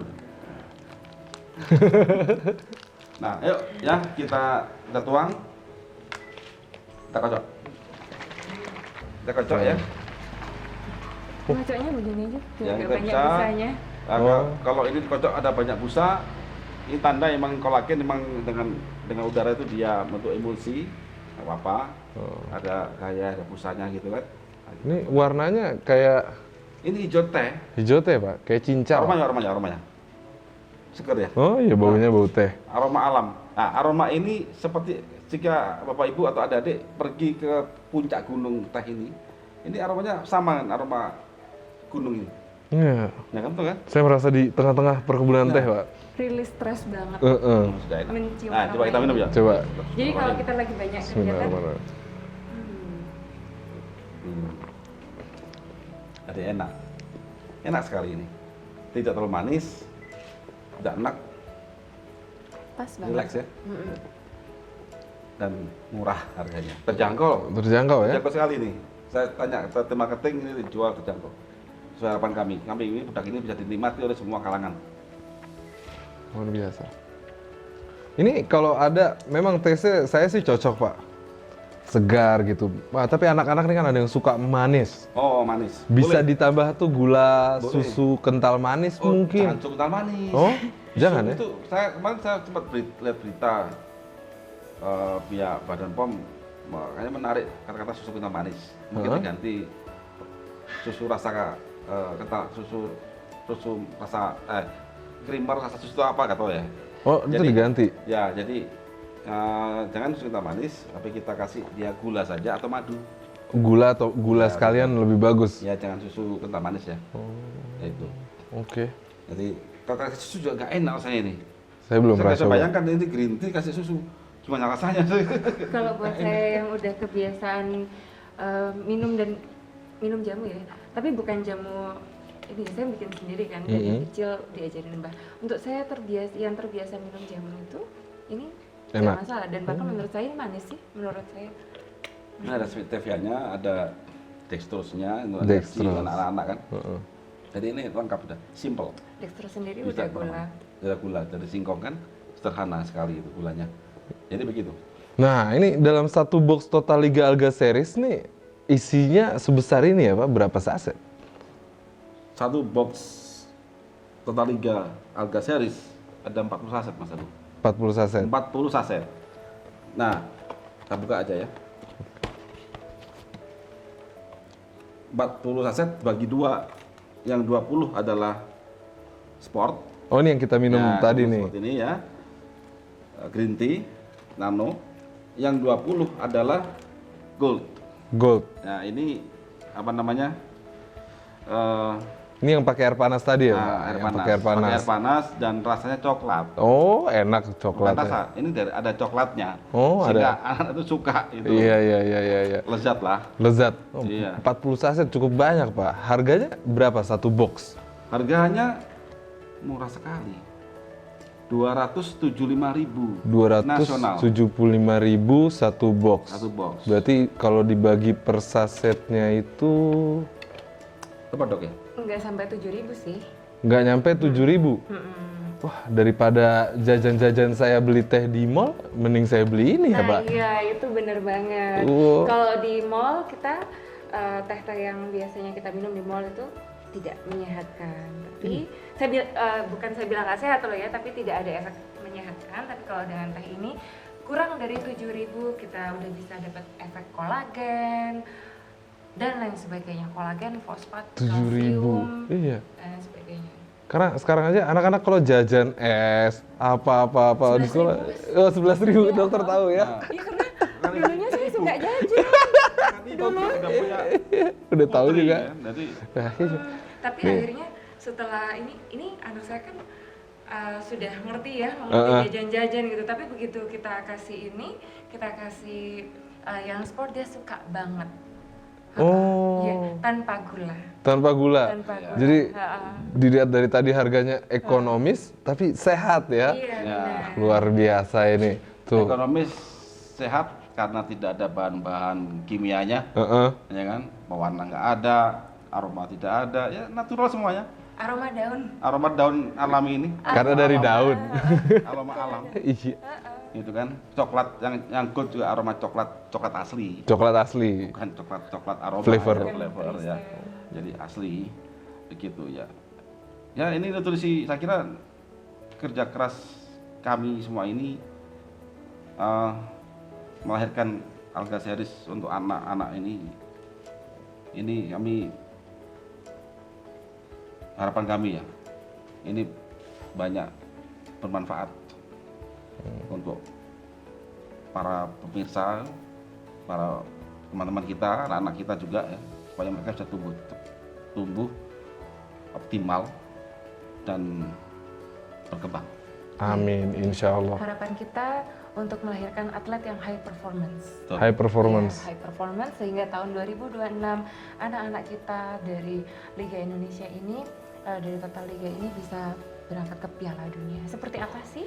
Speaker 2: Nah, yuk ya kita tuang, kita kocok ya.
Speaker 3: Kocoknya begini aja, biar
Speaker 2: Ya,
Speaker 3: nggak
Speaker 2: kita
Speaker 3: banyak
Speaker 2: bisa.
Speaker 3: busanya.
Speaker 2: Nah, kalau ini dikocok ada banyak busa, ini tanda emang kolagen emang dengan udara itu dia bentuk emulsi, nggak apa-apa. Ada kayak ada busanya gitu kan.
Speaker 1: Ini warnanya kayak
Speaker 2: Ini hijau teh,
Speaker 1: hijau teh Pak, kayak cincau.
Speaker 2: aromanya. Seger ya.
Speaker 1: Oh iya baunya bau teh.
Speaker 2: Aroma alam. Nah, aroma ini seperti jika Bapak Ibu atau adik-adik pergi ke puncak gunung teh ini aromanya sama dengan aroma gunung ini.
Speaker 1: Iya.
Speaker 2: Ya kan tuh kan?
Speaker 1: Saya merasa di tengah-tengah perkebunan teh Pak.
Speaker 3: Rilis stres banget.
Speaker 2: Sudah enak.
Speaker 3: Mencium
Speaker 2: Nah, coba kita
Speaker 3: aroma
Speaker 2: minum
Speaker 3: ini.
Speaker 2: ya.
Speaker 1: Coba.
Speaker 3: Jadi kalau kita lagi banyak kegiatan,
Speaker 1: Bismillahirrahmanirrahim.
Speaker 2: Ada enak. Enak sekali ini. Tidak terlalu manis. Tidak enak,
Speaker 3: pas banget.
Speaker 2: relax ya. Dan murah harganya. Terjangkau.
Speaker 1: Terjangkau ya?
Speaker 2: Terjangkau sekali nih. Saya tanya ke tim marketing ini dijual terjangkau. Sesuai harapan kami. Kami ini produk ini bisa dinikmati oleh semua kalangan.
Speaker 1: Luar biasa. Ini kalau ada, memang tesnya saya sih cocok Pak. Segar gitu. Wah, tapi anak-anak ini kan ada yang suka manis.
Speaker 2: Oh, manis.
Speaker 1: Bisa
Speaker 2: Boleh.
Speaker 1: ditambah tuh gula,
Speaker 2: Boleh.
Speaker 1: susu kental manis
Speaker 2: Oh,
Speaker 1: mungkin.
Speaker 2: jangan susu kental manis.
Speaker 1: Oh, jangan ya?
Speaker 2: Itu kemarin saya sempat lihat berita pihak Badan POM makanya menarik kata-kata susu kental manis. Mungkin diganti susu rasa kental, susu rasa creamer rasa susu apa nggak tahu ya.
Speaker 1: Oh, itu diganti.
Speaker 2: Ya, jadi jangan susu kental manis, tapi kita kasih dia gula saja atau madu.
Speaker 1: Gula atau gula sekalian lebih bagus.
Speaker 2: Ya, jangan susu kental manis ya. Ya itu.
Speaker 1: Oke.
Speaker 2: Jadi kalau kasih susu juga nggak enak rasanya ini.
Speaker 1: Saya belum
Speaker 2: Saya
Speaker 1: pernah
Speaker 2: bisa
Speaker 1: coba.
Speaker 2: bayangkan ini green tea kasih susu, gimana rasanya?
Speaker 3: Kalau buat saya yang udah kebiasaan minum jamu ya, tapi bukan jamu ini saya bikin sendiri kan dari kecil diajarin Mbah. Untuk saya yang terbiasa minum jamu itu ini
Speaker 1: Enak.
Speaker 3: nggak masalah dan bahkan menurut saya ini manis sih menurut saya.
Speaker 2: Ini ada stevia-nya, ada dextrose-nya, itu
Speaker 1: Dextrose.
Speaker 2: anak-anak kan. Jadi ini lengkap udah, simple.
Speaker 3: Dextrose sendiri
Speaker 2: Bisa
Speaker 3: udah gula.
Speaker 2: Udah gula dari singkong kan, sederhana sekali itu gulanya. Jadi begitu.
Speaker 1: Nah, ini dalam satu box Totaliga Alga Series nih isinya sebesar ini ya Pak, berapa saset?
Speaker 2: Satu box Totaliga Alga Series ada 40 saset Mas Abu.
Speaker 1: 40 saset.
Speaker 2: 40 saset. Nah, kita buka aja ya. 40 saset bagi dua, yang 20 adalah sport.
Speaker 1: Oh, ini yang kita minum
Speaker 2: Ya,
Speaker 1: tadi
Speaker 2: minum
Speaker 1: nih.
Speaker 2: Sport ini ya. Green tea, nano. Yang 20 adalah gold.
Speaker 1: Gold.
Speaker 2: Nah, ini apa namanya?
Speaker 1: Ini yang pakai air panas tadi ya, Pak?
Speaker 2: Nah, air
Speaker 1: Yang
Speaker 2: panas.
Speaker 1: pakai air panas.
Speaker 2: Pakai air panas dan rasanya coklat.
Speaker 1: Oh, enak
Speaker 2: Bukan
Speaker 1: coklatnya.
Speaker 2: rasa, ini ada coklatnya.
Speaker 1: Oh,
Speaker 2: sehingga
Speaker 1: ada.
Speaker 2: anak itu suka itu.
Speaker 1: Iya.
Speaker 2: Lezat lah.
Speaker 1: Lezat. Oh,
Speaker 2: Iya.
Speaker 1: 40 saset cukup banyak, Pak. Harganya berapa satu box?
Speaker 2: Harganya murah sekali. 275.000 nasional.
Speaker 1: 275.000 satu box.
Speaker 2: Satu box.
Speaker 1: Berarti kalau dibagi per sasetnya itu
Speaker 2: Tepat dok ya?
Speaker 3: Nggak sampai 7.000 sih.
Speaker 1: nggak nyampe 7.000. Wah, daripada jajan-jajan saya beli teh di mall, mending saya beli ini ya,
Speaker 3: Nah
Speaker 1: Pak.
Speaker 3: iya, itu bener banget.
Speaker 1: Oh.
Speaker 3: Kalau di mall kita teh-teh yang biasanya kita minum di mall itu tidak menyehatkan. Tapi bukan saya bilang nggak sehat loh ya, tapi tidak ada efek menyehatkan. Tapi kalau dengan teh ini kurang dari 7.000 kita udah bisa dapat efek kolagen dan lain sebagainya, kolagen, fosfat,
Speaker 1: 7.000.
Speaker 3: kalsium,
Speaker 1: Iya.
Speaker 3: dan sebagainya.
Speaker 1: Karena sekarang aja anak-anak kalau jajan es apa-apa di sekolah, 11.000 dokter tahu ya.
Speaker 3: Iya karena dulunya saya suka jajan.
Speaker 2: Dulu udah punya
Speaker 1: Udah tahu
Speaker 2: putri,
Speaker 1: juga.
Speaker 2: ya. Jadi
Speaker 1: Nah, iya.
Speaker 3: Tapi
Speaker 1: Nih.
Speaker 3: akhirnya setelah ini anak saya kan sudah ngerti ya, mengerti jajan-jajan gitu. Tapi begitu kita kasih yang sport dia suka banget.
Speaker 1: Oh.
Speaker 3: Iya, tanpa gula.
Speaker 1: Tanpa gula.
Speaker 3: Tanpa gula.
Speaker 1: Jadi
Speaker 3: Ha-ha.
Speaker 1: dilihat dari tadi harganya ekonomis tapi sehat ya.
Speaker 3: Iya,
Speaker 2: Ya.
Speaker 3: benar.
Speaker 1: Luar biasa ini. Tuh.
Speaker 2: ekonomis sehat karena tidak ada bahan-bahan kimianya,
Speaker 1: Heeh.
Speaker 2: ya kan? Pewarna nggak ada, aroma tidak ada, ya natural semuanya.
Speaker 3: Aroma daun.
Speaker 2: Aroma daun alami ini,
Speaker 1: Karena dari daun.
Speaker 2: aroma alam,
Speaker 1: Iya.
Speaker 2: gitu kan? Coklat yang good juga aroma coklat asli,
Speaker 1: Coklat asli.
Speaker 2: bukan coklat aroma.
Speaker 1: Flavor.
Speaker 2: ya, flavor ya. Jadi asli, begitu ya. Ya ini nutrisi, saya kira kerja keras kami semua ini melahirkan Alga Series untuk anak-anak ini. Ini kami harapan kami ya, ini banyak bermanfaat untuk para pemirsa, para teman-teman kita, anak-anak kita juga ya, supaya mereka bisa tumbuh optimal dan berkembang.
Speaker 1: Amin, insya Allah.
Speaker 3: Harapan kita untuk melahirkan atlet yang high performance.
Speaker 1: High performance.
Speaker 3: Ya, high performance sehingga tahun 2026 anak-anak kita dari Liga Indonesia ini, dari total liga ini bisa berangkat ke Piala Dunia. Seperti apa sih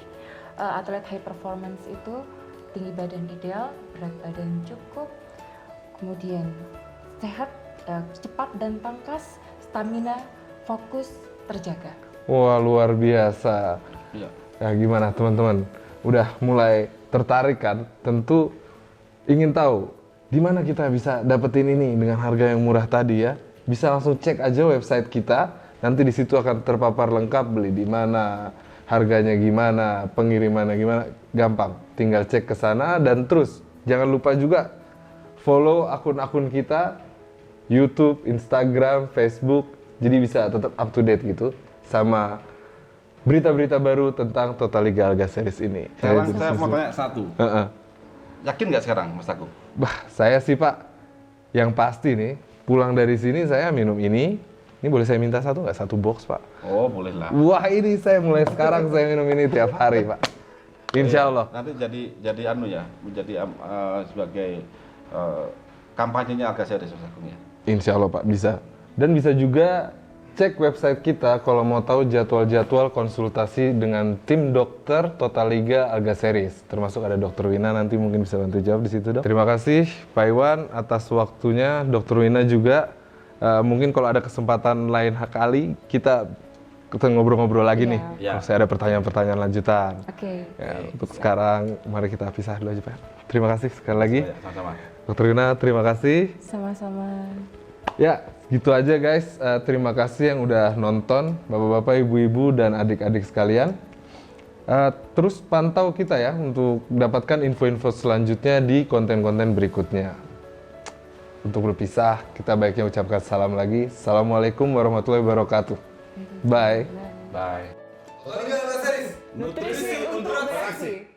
Speaker 3: atlet high performance itu? Tinggi badan ideal, berat badan cukup, kemudian sehat, cepat dan pangkas, stamina, fokus, terjaga.
Speaker 1: Wah, luar biasa.
Speaker 2: Ya.
Speaker 1: Nah, gimana teman-teman? Udah mulai tertarik kan? Tentu ingin tahu di mana kita bisa dapetin ini dengan harga yang murah tadi ya. Bisa langsung cek aja website kita. Nanti di situ akan terpapar lengkap beli di mana, harganya gimana, pengirimannya gimana, gampang. Tinggal cek ke sana dan terus jangan lupa juga follow akun-akun kita YouTube, Instagram, Facebook. Jadi bisa tetap up to date gitu sama berita-berita baru tentang Total Liga Alga Series ini.
Speaker 2: Sekarang saya mau tanya satu,
Speaker 1: Heeh.
Speaker 2: yakin nggak sekarang Mas Teguh?
Speaker 1: Bah, saya sih Pak, yang pasti nih, pulang dari sini saya minum ini. Ini boleh saya minta satu nggak? Satu box Pak.
Speaker 2: Oh boleh lah.
Speaker 1: Wah ini saya mulai sekarang saya minum ini tiap hari Pak. Insya Allah.
Speaker 2: Nanti jadi anu ya, menjadi sebagai kampanyenya Alga Series Mas Agung ya.
Speaker 1: Insya Allah Pak, bisa. Dan bisa juga cek website kita kalau mau tahu jadwal-jadwal konsultasi dengan tim dokter Total Liga Alga Series. Termasuk ada Dr. Wina, nanti mungkin bisa bantu jawab di situ dok. Terima kasih Pak Iwan atas waktunya. Dr. Wina juga, mungkin kalau ada kesempatan lain kali kita ngobrol-ngobrol lagi nih.
Speaker 2: Iya.
Speaker 1: Kalau saya ada pertanyaan-pertanyaan lanjutan.
Speaker 3: Oke.
Speaker 1: Ya, untuk sekarang, mari kita pisah dulu aja Pak. Terima kasih sekali lagi.
Speaker 2: Ya, sama-sama.
Speaker 1: Dr. Wina, terima kasih.
Speaker 3: Sama-sama.
Speaker 1: Ya, gitu aja guys. Terima kasih yang udah nonton, bapak-bapak, ibu-ibu, dan adik-adik sekalian. Terus pantau kita ya untuk dapatkan info-info selanjutnya di konten-konten berikutnya. Untuk berpisah, kita baiknya ucapkan salam lagi. Assalamualaikum warahmatullahi wabarakatuh. Bye.
Speaker 2: Bye.
Speaker 1: Total Liga Alga Series.
Speaker 3: Nutrisi untuk beraksi.